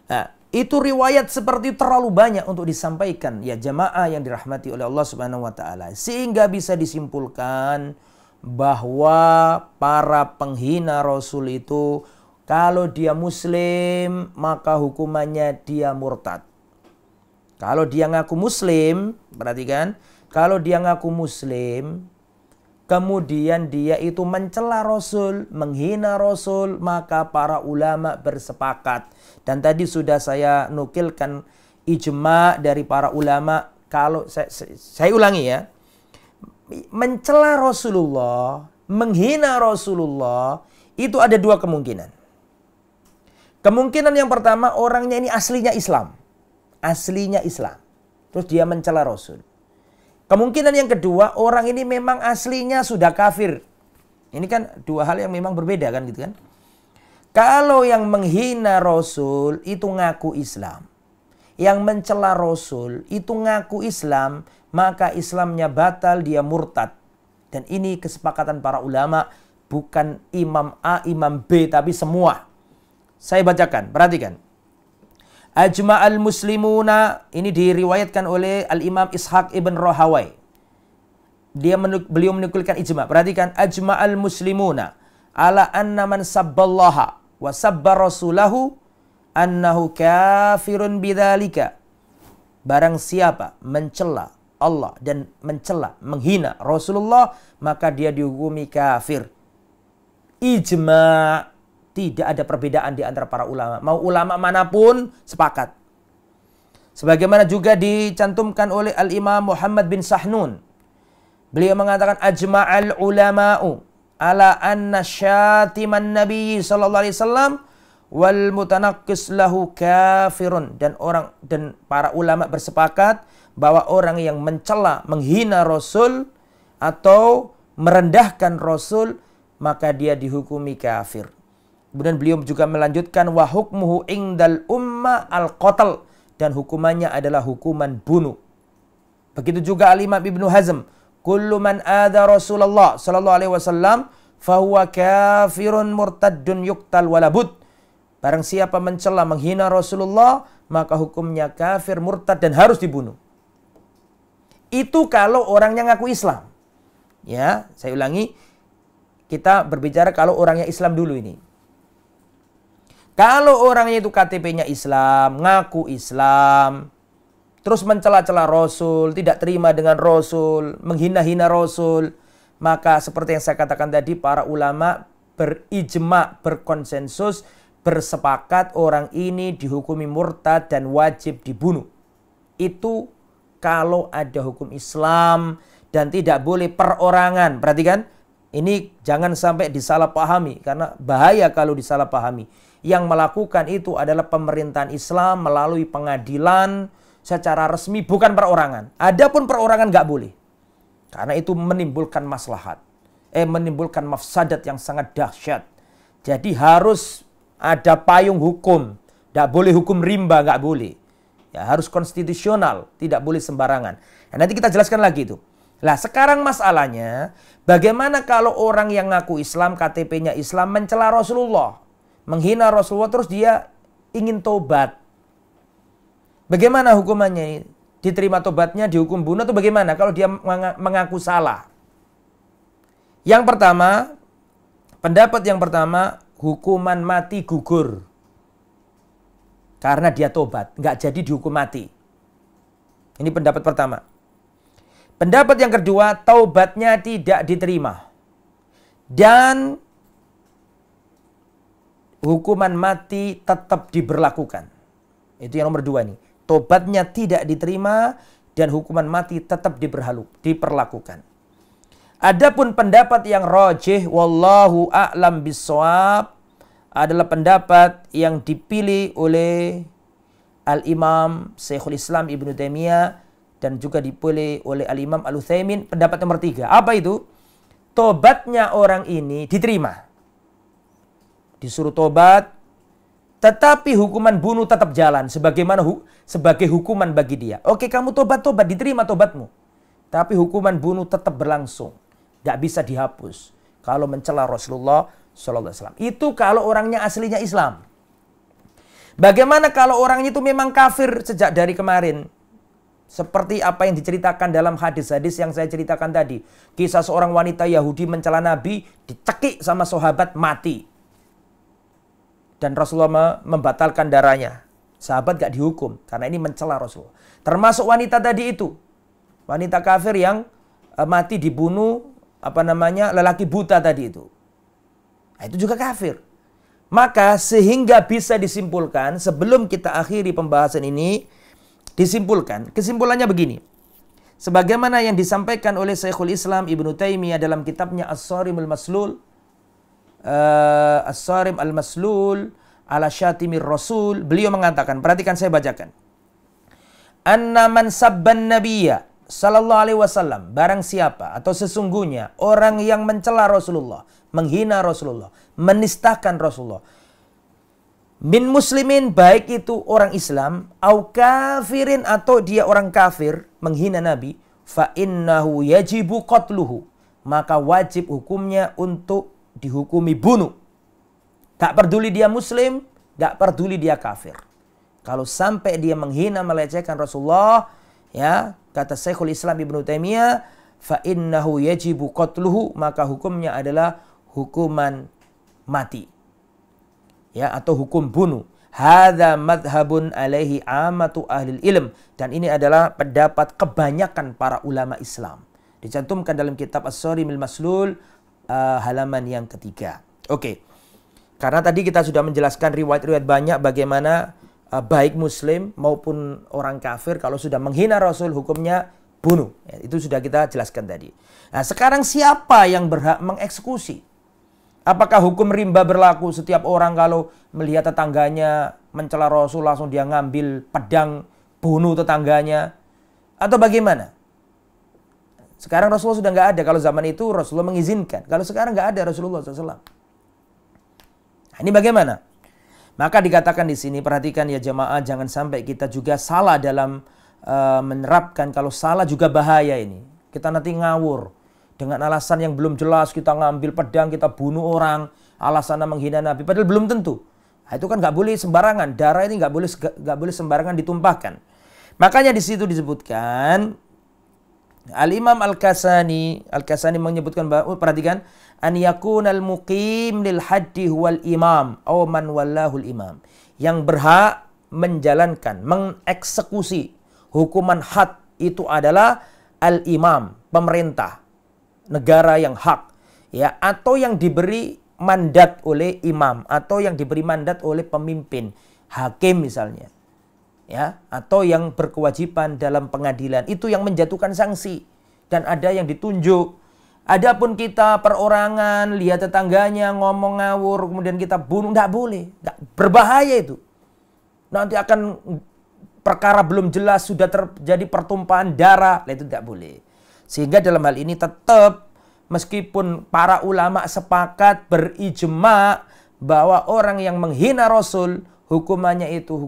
Nah, itu riwayat seperti terlalu banyak untuk disampaikan ya jamaah yang dirahmati oleh Allah Subhanahu wa taala, sehingga bisa disimpulkan bahwa para penghina Rasul itu kalau dia muslim, maka hukumannya dia murtad. Kalau dia ngaku muslim, perhatikan, kalau dia ngaku muslim, kemudian dia itu mencela Rasul, menghina Rasul, maka para ulama bersepakat. Dan tadi sudah saya nukilkan ijma dari para ulama. Kalau saya ulangi ya, mencela Rasulullah, menghina Rasulullah, itu ada dua kemungkinan. Kemungkinan yang pertama, orangnya ini aslinya Islam. Aslinya Islam. Terus dia mencela Rasul. Kemungkinan yang kedua, orang ini memang aslinya sudah kafir. Ini kan dua hal yang memang berbeda kan gitu kan. Kalau yang menghina Rasul itu ngaku Islam. Yang mencela Rasul itu ngaku Islam, maka Islamnya batal, dia murtad. Dan ini kesepakatan para ulama, bukan imam A, imam B, tapi semua. Saya bacakan, perhatikan. Ajma'al muslimuna, ini diriwayatkan oleh Al-Imam Ishaq ibn Rahawai. Beliau menukilkan ijma. Perhatikan, ajma'al muslimuna ala anna man sabballaha wa sabba rasulahu annahu kafirun bidzalika. Barang siapa mencela Allah dan mencela, menghina Rasulullah, maka dia dihukumi kafir. Ijma'. Tidak ada perbedaan di antara para ulama. Mau ulama manapun sepakat. Sebagaimana juga dicantumkan oleh Al-Imam Muhammad bin Sahnun. Beliau mengatakan ajma'al ulama'u ala anna syatiman nabi sallallahu alaihi wasallam wal mutanaqqis lahu kafirun. Dan para ulama bersepakat bahwa orang yang mencela, menghina Rasul atau merendahkan Rasul, maka dia dihukumi kafir. Kemudian beliau juga melanjutkan wa hukmuhu indal umma al-qatl, dan hukumannya adalah hukuman bunuh. Begitu juga Al-Imam Ibnu Hazm, kullu man adha Rasulullah sallallahu alaihi wasallam fahuwa kafirun murtaddun yuqtal walabud. Barang siapa mencela, menghina Rasulullah, maka hukumnya kafir, murtad, dan harus dibunuh. Itu kalau orangnya ngaku Islam. Ya, saya ulangi, kita berbicara kalau orangnya Islam dulu ini. Kalau orangnya itu KTP-nya Islam, ngaku Islam, terus mencela-cela Rasul, tidak terima dengan Rasul, menghina-hina Rasul, maka seperti yang saya katakan tadi, para ulama berijma, berkonsensus, bersepakat orang ini dihukumi murtad dan wajib dibunuh. Itu kalau ada hukum Islam dan tidak boleh perorangan. Perhatikan, ini jangan sampai disalahpahami, karena bahaya kalau disalahpahami. Yang melakukan itu adalah pemerintahan Islam melalui pengadilan secara resmi, bukan perorangan. Adapun perorangan nggak boleh, karena itu menimbulkan maslahat, menimbulkan mafsadat yang sangat dahsyat. Jadi harus ada payung hukum, nggak boleh hukum rimba, nggak boleh. Ya, harus konstitusional, tidak boleh sembarangan. Nah, nanti kita jelaskan lagi itu. Nah, sekarang masalahnya, bagaimana kalau orang yang ngaku Islam, KTP-nya Islam, mencela Rasulullah, menghina Rasulullah, terus dia ingin tobat. Bagaimana hukumannya? Diterima tobatnya, dihukum bunuh, atau bagaimana kalau dia mengaku salah? Yang pertama, pendapat yang pertama, hukuman mati gugur. Karena dia tobat, nggak jadi dihukum mati. Ini pendapat pertama. Pendapat yang kedua, taubatnya tidak diterima. Dan hukuman mati tetap diberlakukan. Itu yang nomor dua nih. Tobatnya tidak diterima dan hukuman mati tetap diperlakukan. Adapun pendapat yang rajih, wallahu a'lam bissawab, adalah pendapat yang dipilih oleh Al-Imam Syekhul Islam Ibnu Taimiyah dan juga dipilih oleh Al-Imam Al-Utsaimin, pendapat nomor 3. Apa itu? Tobatnya orang ini diterima. Disuruh tobat, tetapi hukuman bunuh tetap jalan sebagai hukuman bagi dia. Oke, kamu tobat, diterima tobatmu. Tapi hukuman bunuh tetap berlangsung. Gak bisa dihapus. Kalau mencela Rasulullah SAW. Itu kalau orangnya aslinya Islam. Bagaimana kalau orangnya itu memang kafir sejak dari kemarin? Seperti apa yang diceritakan dalam hadis-hadis yang saya ceritakan tadi. Kisah seorang wanita Yahudi mencela Nabi, dicekik sama sahabat, mati. Dan Rasulullah membatalkan darahnya. Sahabat gak dihukum, karena ini mencela Rasulullah. Termasuk wanita tadi itu. Wanita kafir yang mati dibunuh, lelaki buta tadi itu. Nah, itu juga kafir. Maka sehingga bisa disimpulkan, sebelum kita akhiri pembahasan ini, kesimpulannya begini. Sebagaimana yang disampaikan oleh Syekhul Islam Ibnu Taimiyah dalam kitabnya As-Sarim Al-Maslul, As-Sarim Al-Maslul ala Syatimir Rasul, beliau mengatakan, perhatikan saya bacakan. Anna man sabban nabiyya sallallahu alaihi wasallam, barang siapa atau sesungguhnya orang yang mencela Rasulullah, menghina Rasulullah, menistakan Rasulullah, min muslimin, baik itu orang Islam, au kafirin, atau dia orang kafir, menghina Nabi, fa innahu yajibu qatluhu, maka wajib hukumnya untuk dihukumi bunuh. Gak peduli dia muslim, gak peduli dia kafir. Kalau sampai dia menghina, melecehkan Rasulullah, ya, kata Syekhul Islam Ibnu Taimiyah, fa innahu yajibu qatluhu, maka hukumnya adalah hukuman mati. Ya, atau hukum bunuh. Hadza madhabun alaihi amatu ahlil ilm, dan ini adalah pendapat kebanyakan para ulama Islam. Dicantumkan dalam kitab As-Sarimul Maslul halaman yang ketiga. Oke. Karena tadi kita sudah menjelaskan riwayat-riwayat banyak bagaimana baik muslim maupun orang kafir kalau sudah menghina Rasul hukumnya bunuh. Ya, itu sudah kita jelaskan tadi. Nah, sekarang siapa yang berhak mengeksekusi? Apakah hukum rimba berlaku setiap orang kalau melihat tetangganya mencela Rasul langsung dia ngambil pedang bunuh tetangganya? Atau bagaimana? Sekarang Rasulullah sudah nggak ada. Kalau zaman itu Rasulullah mengizinkan. Kalau sekarang nggak ada Rasulullah SAW. Nah, ini bagaimana? Maka dikatakan di sini, perhatikan ya jemaah, jangan sampai kita juga salah dalam menerapkan. Kalau salah juga bahaya ini. Kita nanti ngawur. Dengan alasan yang belum jelas kita ngambil pedang, kita bunuh orang, alasannya menghina Nabi, padahal belum tentu. Nah, itu kan nggak boleh sembarangan, darah ini nggak boleh sembarangan ditumpahkan. Makanya di situ disebutkan Al-Imam Al-Kasani menyebutkan bahwa, perhatikan, an yakunal muqim lil haddi huwal imam aw man wallahul imam, yang berhak menjalankan, mengeksekusi hukuman had itu adalah al-imam, pemerintah negara yang hak, ya, atau yang diberi mandat oleh imam, atau yang diberi mandat oleh pemimpin, hakim misalnya, ya, atau yang berkewajiban dalam pengadilan, itu yang menjatuhkan sanksi dan ada yang ditunjuk. Adapun kita perorangan, lihat tetangganya ngomong ngawur, kemudian kita bunuh, tidak boleh, berbahaya itu. Nanti akan perkara belum jelas sudah terjadi pertumpahan darah, itu tidak boleh. Sehingga dalam hal ini tetap meskipun para ulama sepakat berijma bahwa orang yang menghina Rasul hukumannya itu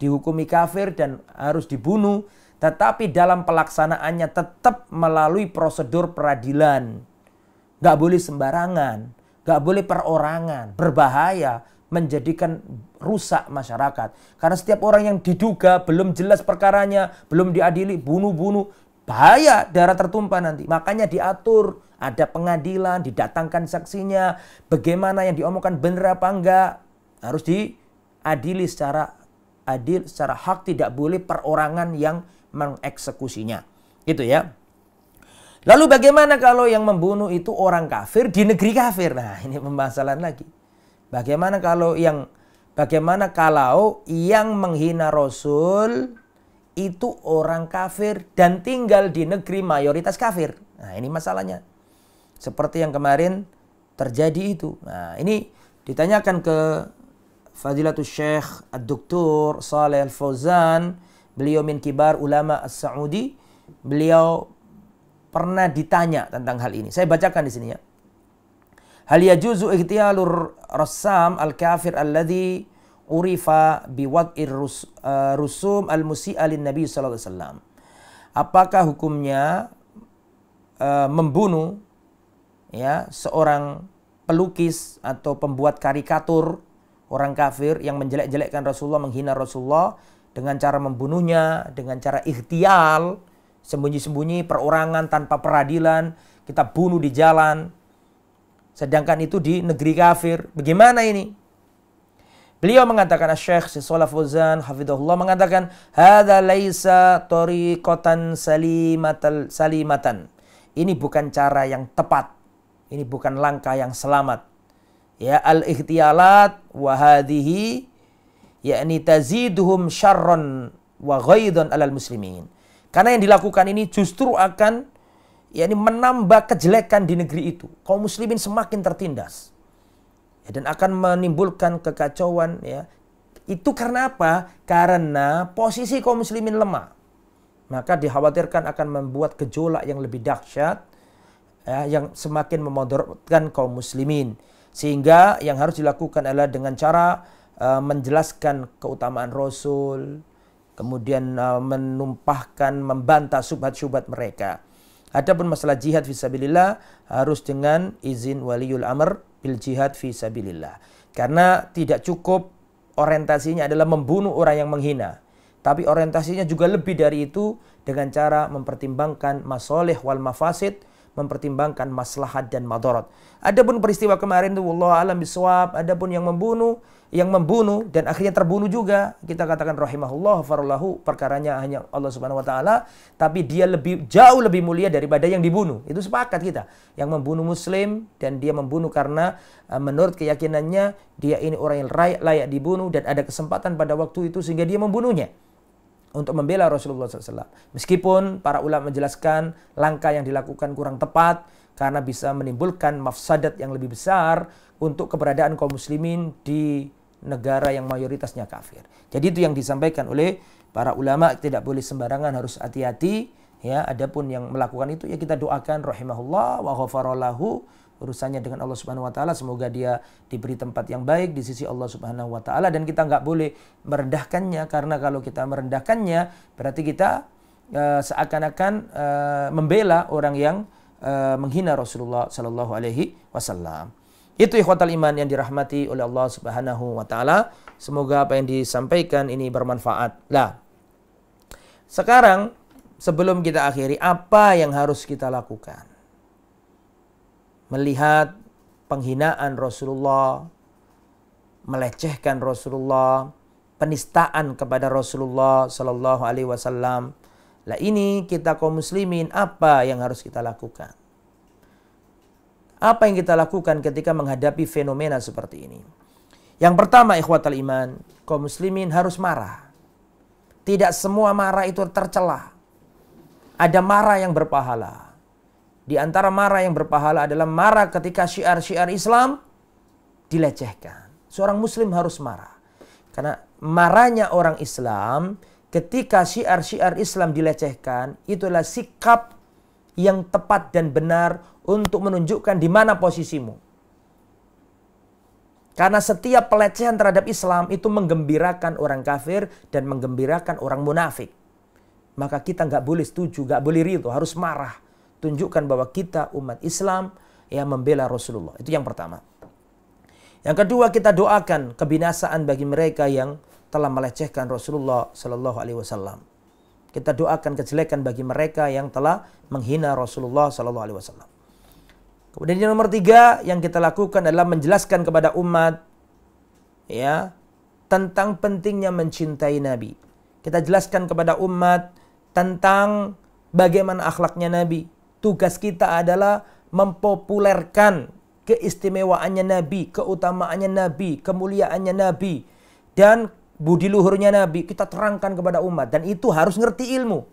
dihukumi kafir dan harus dibunuh, tetapi dalam pelaksanaannya tetap melalui prosedur peradilan. Gak boleh sembarangan, gak boleh perorangan, berbahaya, menjadikan rusak masyarakat. Karena setiap orang yang diduga belum jelas perkaranya, belum diadili, bunuh-bunuh, bahaya, darah tertumpah nanti. Makanya diatur, ada pengadilan, didatangkan saksinya, bagaimana yang diomongkan benar apa enggak, harus diadili secara adil, secara hak, tidak boleh perorangan yang mengeksekusinya. Gitu ya. Lalu bagaimana kalau yang membunuh itu orang kafir di negeri kafir? Nah, ini pembahasan lagi. Bagaimana kalau yang menghina Rasul itu orang kafir dan tinggal di negeri mayoritas kafir? Nah, ini masalahnya. Seperti yang kemarin terjadi itu. Nah, ini ditanyakan ke Fadilatul Syekh Ad-Doktor Shalih Al-Fauzan, beliau min kibar ulama as-Saudi, beliau pernah ditanya tentang hal ini. Saya bacakan di sini ya. Hal yajuzu ightialur rassam al-kafir alladhi urifa biwad'ir rusum al-musi'a lin-nabi sallallahu alaihi wasallam. Apakah hukumnya membunuh ya seorang pelukis atau pembuat karikatur orang kafir yang menjelek-jelekkan Rasulullah, menghina Rasulullah, dengan cara membunuhnya, dengan cara ightial, sembunyi-sembunyi, perorangan tanpa peradilan, kita bunuh di jalan. Sedangkan itu di negeri kafir. Bagaimana ini? Beliau mengatakan, Syekh Shalih Al-Fauzan hafizahullah mengatakan, hadza laisa tariqatan salimatan. Ini bukan cara yang tepat. Ini bukan langkah yang selamat. Ya, al-ikhtiyalat wa hadhihi yakni taziduhum syarran wa ghaidan alal muslimin. Karena yang dilakukan ini justru akan yakni menambah kejelekan di negeri itu. Kaum muslimin semakin tertindas. Ya, dan akan menimbulkan kekacauan ya. Itu karena apa? Karena posisi kaum muslimin lemah. Maka dikhawatirkan akan membuat gejolak yang lebih dahsyat ya, yang semakin memudaratkan kaum muslimin. Sehingga yang harus dilakukan adalah dengan cara menjelaskan keutamaan Rasul, kemudian menumpahkan, membantah syubhat-syubhat mereka. Adapun masalah jihad fisabilillah harus dengan izin waliul amr bil jihad fisabilillah. Karena tidak cukup orientasinya adalah membunuh orang yang menghina, tapi orientasinya juga lebih dari itu dengan cara mempertimbangkan masalih wal mafasid, mempertimbangkan maslahat dan madarat. Adapun peristiwa kemarin itu wallahu alam bisawab, adapun yang membunuh dan akhirnya terbunuh juga, kita katakan rahimahullah farallahu, perkaranya hanya Allah Subhanahu wa taala, tapi dia jauh lebih mulia daripada yang dibunuh. Itu sepakat kita. Yang membunuh muslim dan dia membunuh karena menurut keyakinannya dia ini orang yang layak dibunuh dan ada kesempatan pada waktu itu sehingga dia membunuhnya untuk membela Rasulullah SAW. Meskipun para ulama menjelaskan langkah yang dilakukan kurang tepat karena bisa menimbulkan mafsadat yang lebih besar untuk keberadaan kaum muslimin di negara yang mayoritasnya kafir. Jadi itu yang disampaikan oleh para ulama, tidak boleh sembarangan, harus hati-hati ya. Adapun yang melakukan itu ya kita doakan rahimahullah wa ghafarallahu, urusannya dengan Allah Subhanahu wa taala, semoga dia diberi tempat yang baik di sisi Allah Subhanahu wa taala, dan kita nggak boleh merendahkannya, karena kalau kita merendahkannya berarti kita seakan-akan membela orang yang menghina Rasulullah sallallahu alaihi wasallam. Itu ikhwatal iman yang dirahmati oleh Allah Subhanahu wa taala. Semoga apa yang disampaikan ini bermanfaat. Lah, sekarang sebelum kita akhiri, apa yang harus kita lakukan? Melihat penghinaan Rasulullah, melecehkan Rasulullah, penistaan kepada Rasulullah sallallahu alaihi wasallam. Lah ini kita kaum muslimin, apa yang harus kita lakukan? Apa yang kita lakukan ketika menghadapi fenomena seperti ini? Yang pertama, ikhwatal iman, kaum muslimin harus marah. Tidak semua marah itu tercela. Ada marah yang berpahala. Di antara marah yang berpahala adalah marah ketika syiar-syiar Islam dilecehkan. Seorang muslim harus marah. Karena marahnya orang Islam ketika syiar-syiar Islam dilecehkan, itulah sikap yang tepat dan benar untuk menunjukkan di mana posisimu. Karena setiap pelecehan terhadap Islam itu menggembirakan orang kafir dan menggembirakan orang munafik. Maka kita nggak boleh setuju, nggak boleh ridho, harus marah. Tunjukkan bahwa kita umat Islam yang membela Rasulullah. Itu yang pertama. Yang kedua, kita doakan kebinasaan bagi mereka yang telah melecehkan Rasulullah Sallallahu Alaihi Wasallam. Kita doakan kejelekan bagi mereka yang telah menghina Rasulullah Sallallahu Alaihi Wasallam. Kemudian yang nomor tiga yang kita lakukan adalah menjelaskan kepada umat ya tentang pentingnya mencintai Nabi. Kita jelaskan kepada umat tentang bagaimana akhlaknya Nabi. Tugas kita adalah mempopulerkan keistimewaannya Nabi, keutamaannya Nabi, kemuliaannya Nabi, dan budi luhurnya Nabi. Kita terangkan kepada umat, dan itu harus ngerti ilmu.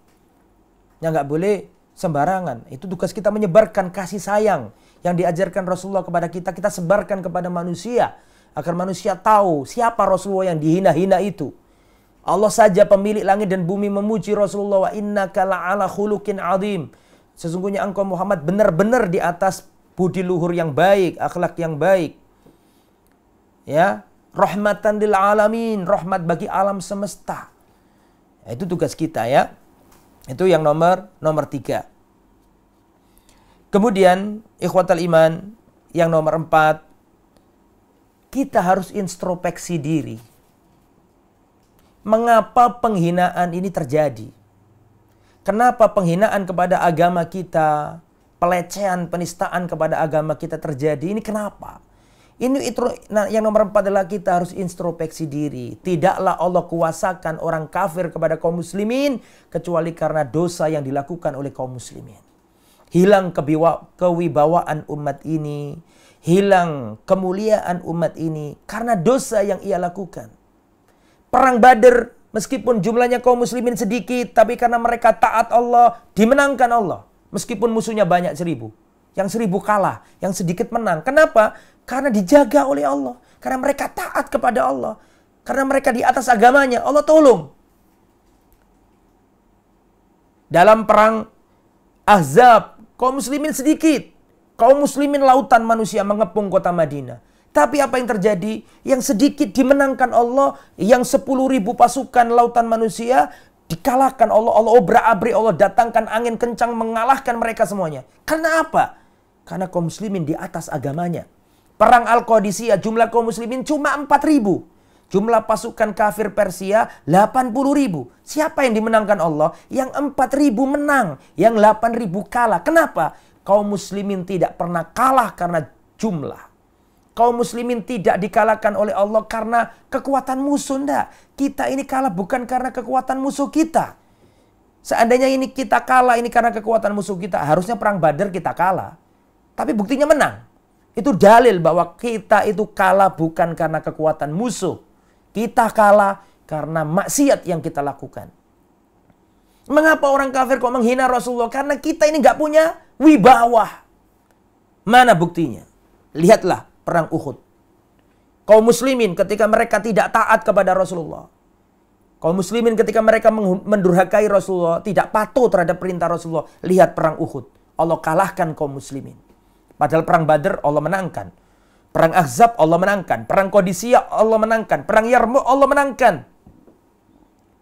Yang nggak boleh sembarangan. Itu tugas kita, menyebarkan kasih sayang yang diajarkan Rasulullah kepada kita, kita sebarkan kepada manusia agar manusia tahu siapa Rasulullah yang dihina-hina itu. Allah saja pemilik langit dan bumi memuji Rasulullah, wa innaka la'ala khuluqin azim. Sesungguhnya engkau Muhammad benar-benar di atas budi luhur yang baik, akhlak yang baik. Ya, rahmatan lil alamin, rahmat bagi alam semesta. Itu tugas kita ya. Itu yang nomor 3. Kemudian ikhwatal iman, yang nomor 4, kita harus introspeksi diri. Mengapa penghinaan ini terjadi? Kenapa penghinaan kepada agama kita, pelecehan, penistaan kepada agama kita terjadi? Ini kenapa? Yang nomor 4 adalah kita harus introspeksi diri. Tidaklah Allah kuasakan orang kafir kepada kaum muslimin kecuali karena dosa yang dilakukan oleh kaum muslimin. Hilang kewibawaan umat ini, hilang kemuliaan umat ini karena dosa yang ia lakukan. Perang Badar, meskipun jumlahnya kaum muslimin sedikit, tapi karena mereka taat Allah, dimenangkan Allah. Meskipun musuhnya banyak 1000. Yang 1000 kalah, yang sedikit menang. Kenapa? Karena dijaga oleh Allah. Karena mereka taat kepada Allah. Karena mereka di atas agamanya, Allah tolong. Dalam perang Ahzab, kaum muslimin sedikit. Kaum muslimin lautan manusia mengepung kota Madinah. Tapi apa yang terjadi? Yang sedikit dimenangkan Allah, yang 10.000 pasukan lautan manusia dikalahkan Allah. Allah obrak-abrik, Allah datangkan angin kencang mengalahkan mereka semuanya. Karena apa? Karena kaum muslimin di atas agamanya. Perang Al-Qadisiyah, jumlah kaum muslimin cuma 4.000. Jumlah pasukan kafir Persia 80.000. Siapa yang dimenangkan Allah? Yang 4.000 menang, yang 8.000 kalah. Kenapa? Kaum muslimin tidak pernah kalah karena jumlah. Kaum muslimin tidak dikalahkan oleh Allah karena kekuatan musuh. Enggak. Kita ini kalah bukan karena kekuatan musuh kita. Seandainya ini kita kalah ini karena kekuatan musuh kita, harusnya perang Badar kita kalah. Tapi buktinya menang. Itu dalil bahwa kita itu kalah bukan karena kekuatan musuh. Kita kalah karena maksiat yang kita lakukan. Mengapa orang kafir kok menghina Rasulullah? Karena kita ini nggak punya wibawa. Mana buktinya? Lihatlah perang Uhud. Kaum muslimin ketika mereka tidak taat kepada Rasulullah. Kaum muslimin ketika mereka mendurhakai Rasulullah, tidak patuh terhadap perintah Rasulullah. Lihat perang Uhud. Allah kalahkan kaum muslimin. Padahal perang Badar Allah menangkan. Perang Ahzab Allah menangkan. Perang Qadisiyah Allah menangkan. Perang Yarmouk Allah menangkan.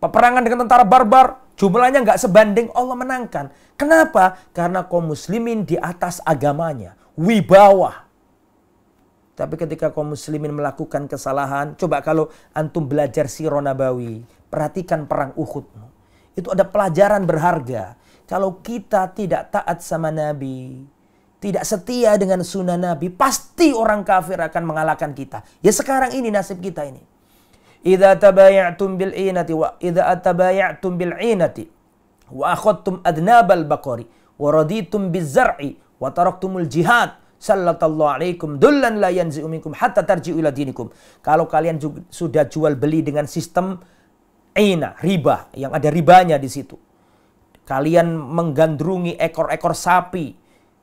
Peperangan dengan tentara barbar jumlahnya nggak sebanding, Allah menangkan. Kenapa? Karena kaum muslimin di atas agamanya. Wibawa. Tapi ketika kaum muslimin melakukan kesalahan, coba kalau antum belajar sirah Nabawi, perhatikan perang Uhud. Itu ada pelajaran berharga. Kalau kita tidak taat sama Nabi, tidak setia dengan sunnah Nabi, pasti orang kafir akan mengalahkan kita. Ya sekarang ini nasib kita ini. Idza tabaya'tum bil 'inati wa idza tabaya'tum bil 'inati wa akhadtum adnabal baqari wa raditum biz zar'i wa taraktumul jihad sallallahu alaikum dullan la yanzi'u minkum hatta tarji'u ila dinikum. Kalau kalian sudah jual beli dengan sistem ina, riba, yang ada ribanya di situ. Kalian menggandrungi ekor-ekor sapi.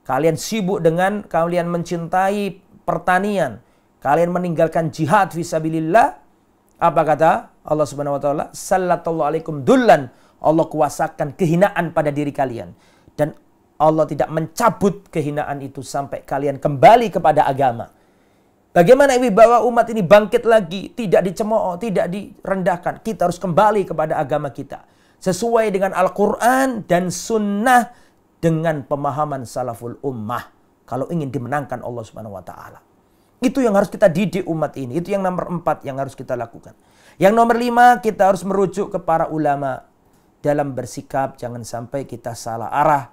Kalian sibuk dengan kalian mencintai pertanian. Kalian meninggalkan jihad fisabilillah. Apa kata Allah Subhanahu wa taala? Sallallahu alaikum dullan. Allah kuasakan kehinaan pada diri kalian. Dan Allah tidak mencabut kehinaan itu sampai kalian kembali kepada agama. Bagaimana wibawa umat ini bangkit lagi, tidak dicemooh, tidak direndahkan. Kita harus kembali kepada agama kita. Sesuai dengan Al-Quran dan sunnah dengan pemahaman salaful ummah. Kalau ingin dimenangkan Allah Subhanahu wa taala. Itu yang harus kita didik umat ini. Itu yang nomor 4 yang harus kita lakukan. Yang nomor 5, kita harus merujuk ke para ulama dalam bersikap, jangan sampai kita salah arah.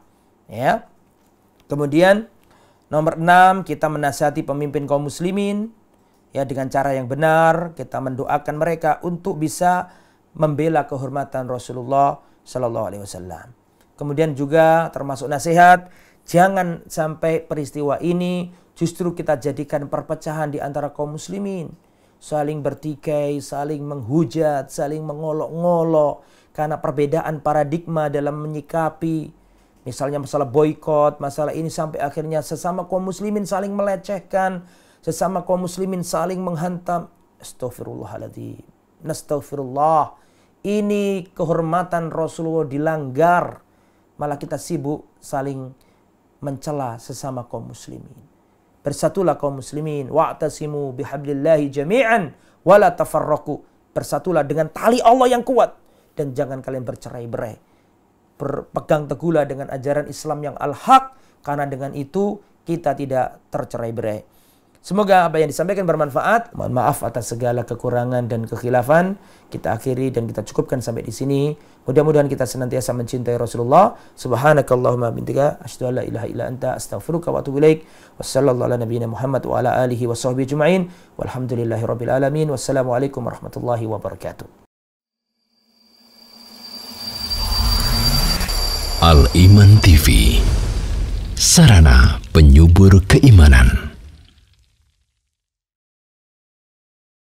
Ya. Kemudian nomor 6, kita menasihati pemimpin kaum muslimin ya dengan cara yang benar. Kita mendoakan mereka untuk bisa membela kehormatan Rasulullah sallallahu alaihi wasallam. Kemudian juga termasuk nasihat, jangan sampai peristiwa ini justru kita jadikan perpecahan di antara kaum muslimin. Saling bertikai, saling menghujat, saling mengolok-ngolok karena perbedaan paradigma dalam menyikapi. Misalnya masalah boikot, masalah ini sampai akhirnya sesama kaum muslimin saling melecehkan, sesama kaum muslimin saling menghantam. Astaghfirullahaladzim. Nastaghfirullah. Ini kehormatan Rasulullah dilanggar. Malah kita sibuk saling mencela sesama kaum muslimin. Bersatulah kaum muslimin. Wa'tasimu bihablillahi jami'an wala tafarraqu. Bersatulah dengan tali Allah yang kuat dan jangan kalian bercerai-berai. Berpegang teguhlah dengan ajaran Islam yang al-haq, karena dengan itu kita tidak tercerai-berai. Semoga apa yang disampaikan bermanfaat. Mohon maaf atas segala kekurangan dan kekhilafan. Kita akhiri dan kita cukupkan sampai di sini. Mudah-mudahan kita senantiasa mencintai Rasulullah. Subhanakallahumma bihamdika asyhadu an la ilaha illa anta astaghfiruka wa atubu ilaik. Wassallallahu ala nabiyyina Muhammad wa ala alihi wa sahbihi ajma'in. Walhamdulillahirabbil alamin. Wassalamualaikum warahmatullahi wabarakatuh. Al Iman TV, sarana penyubur keimanan.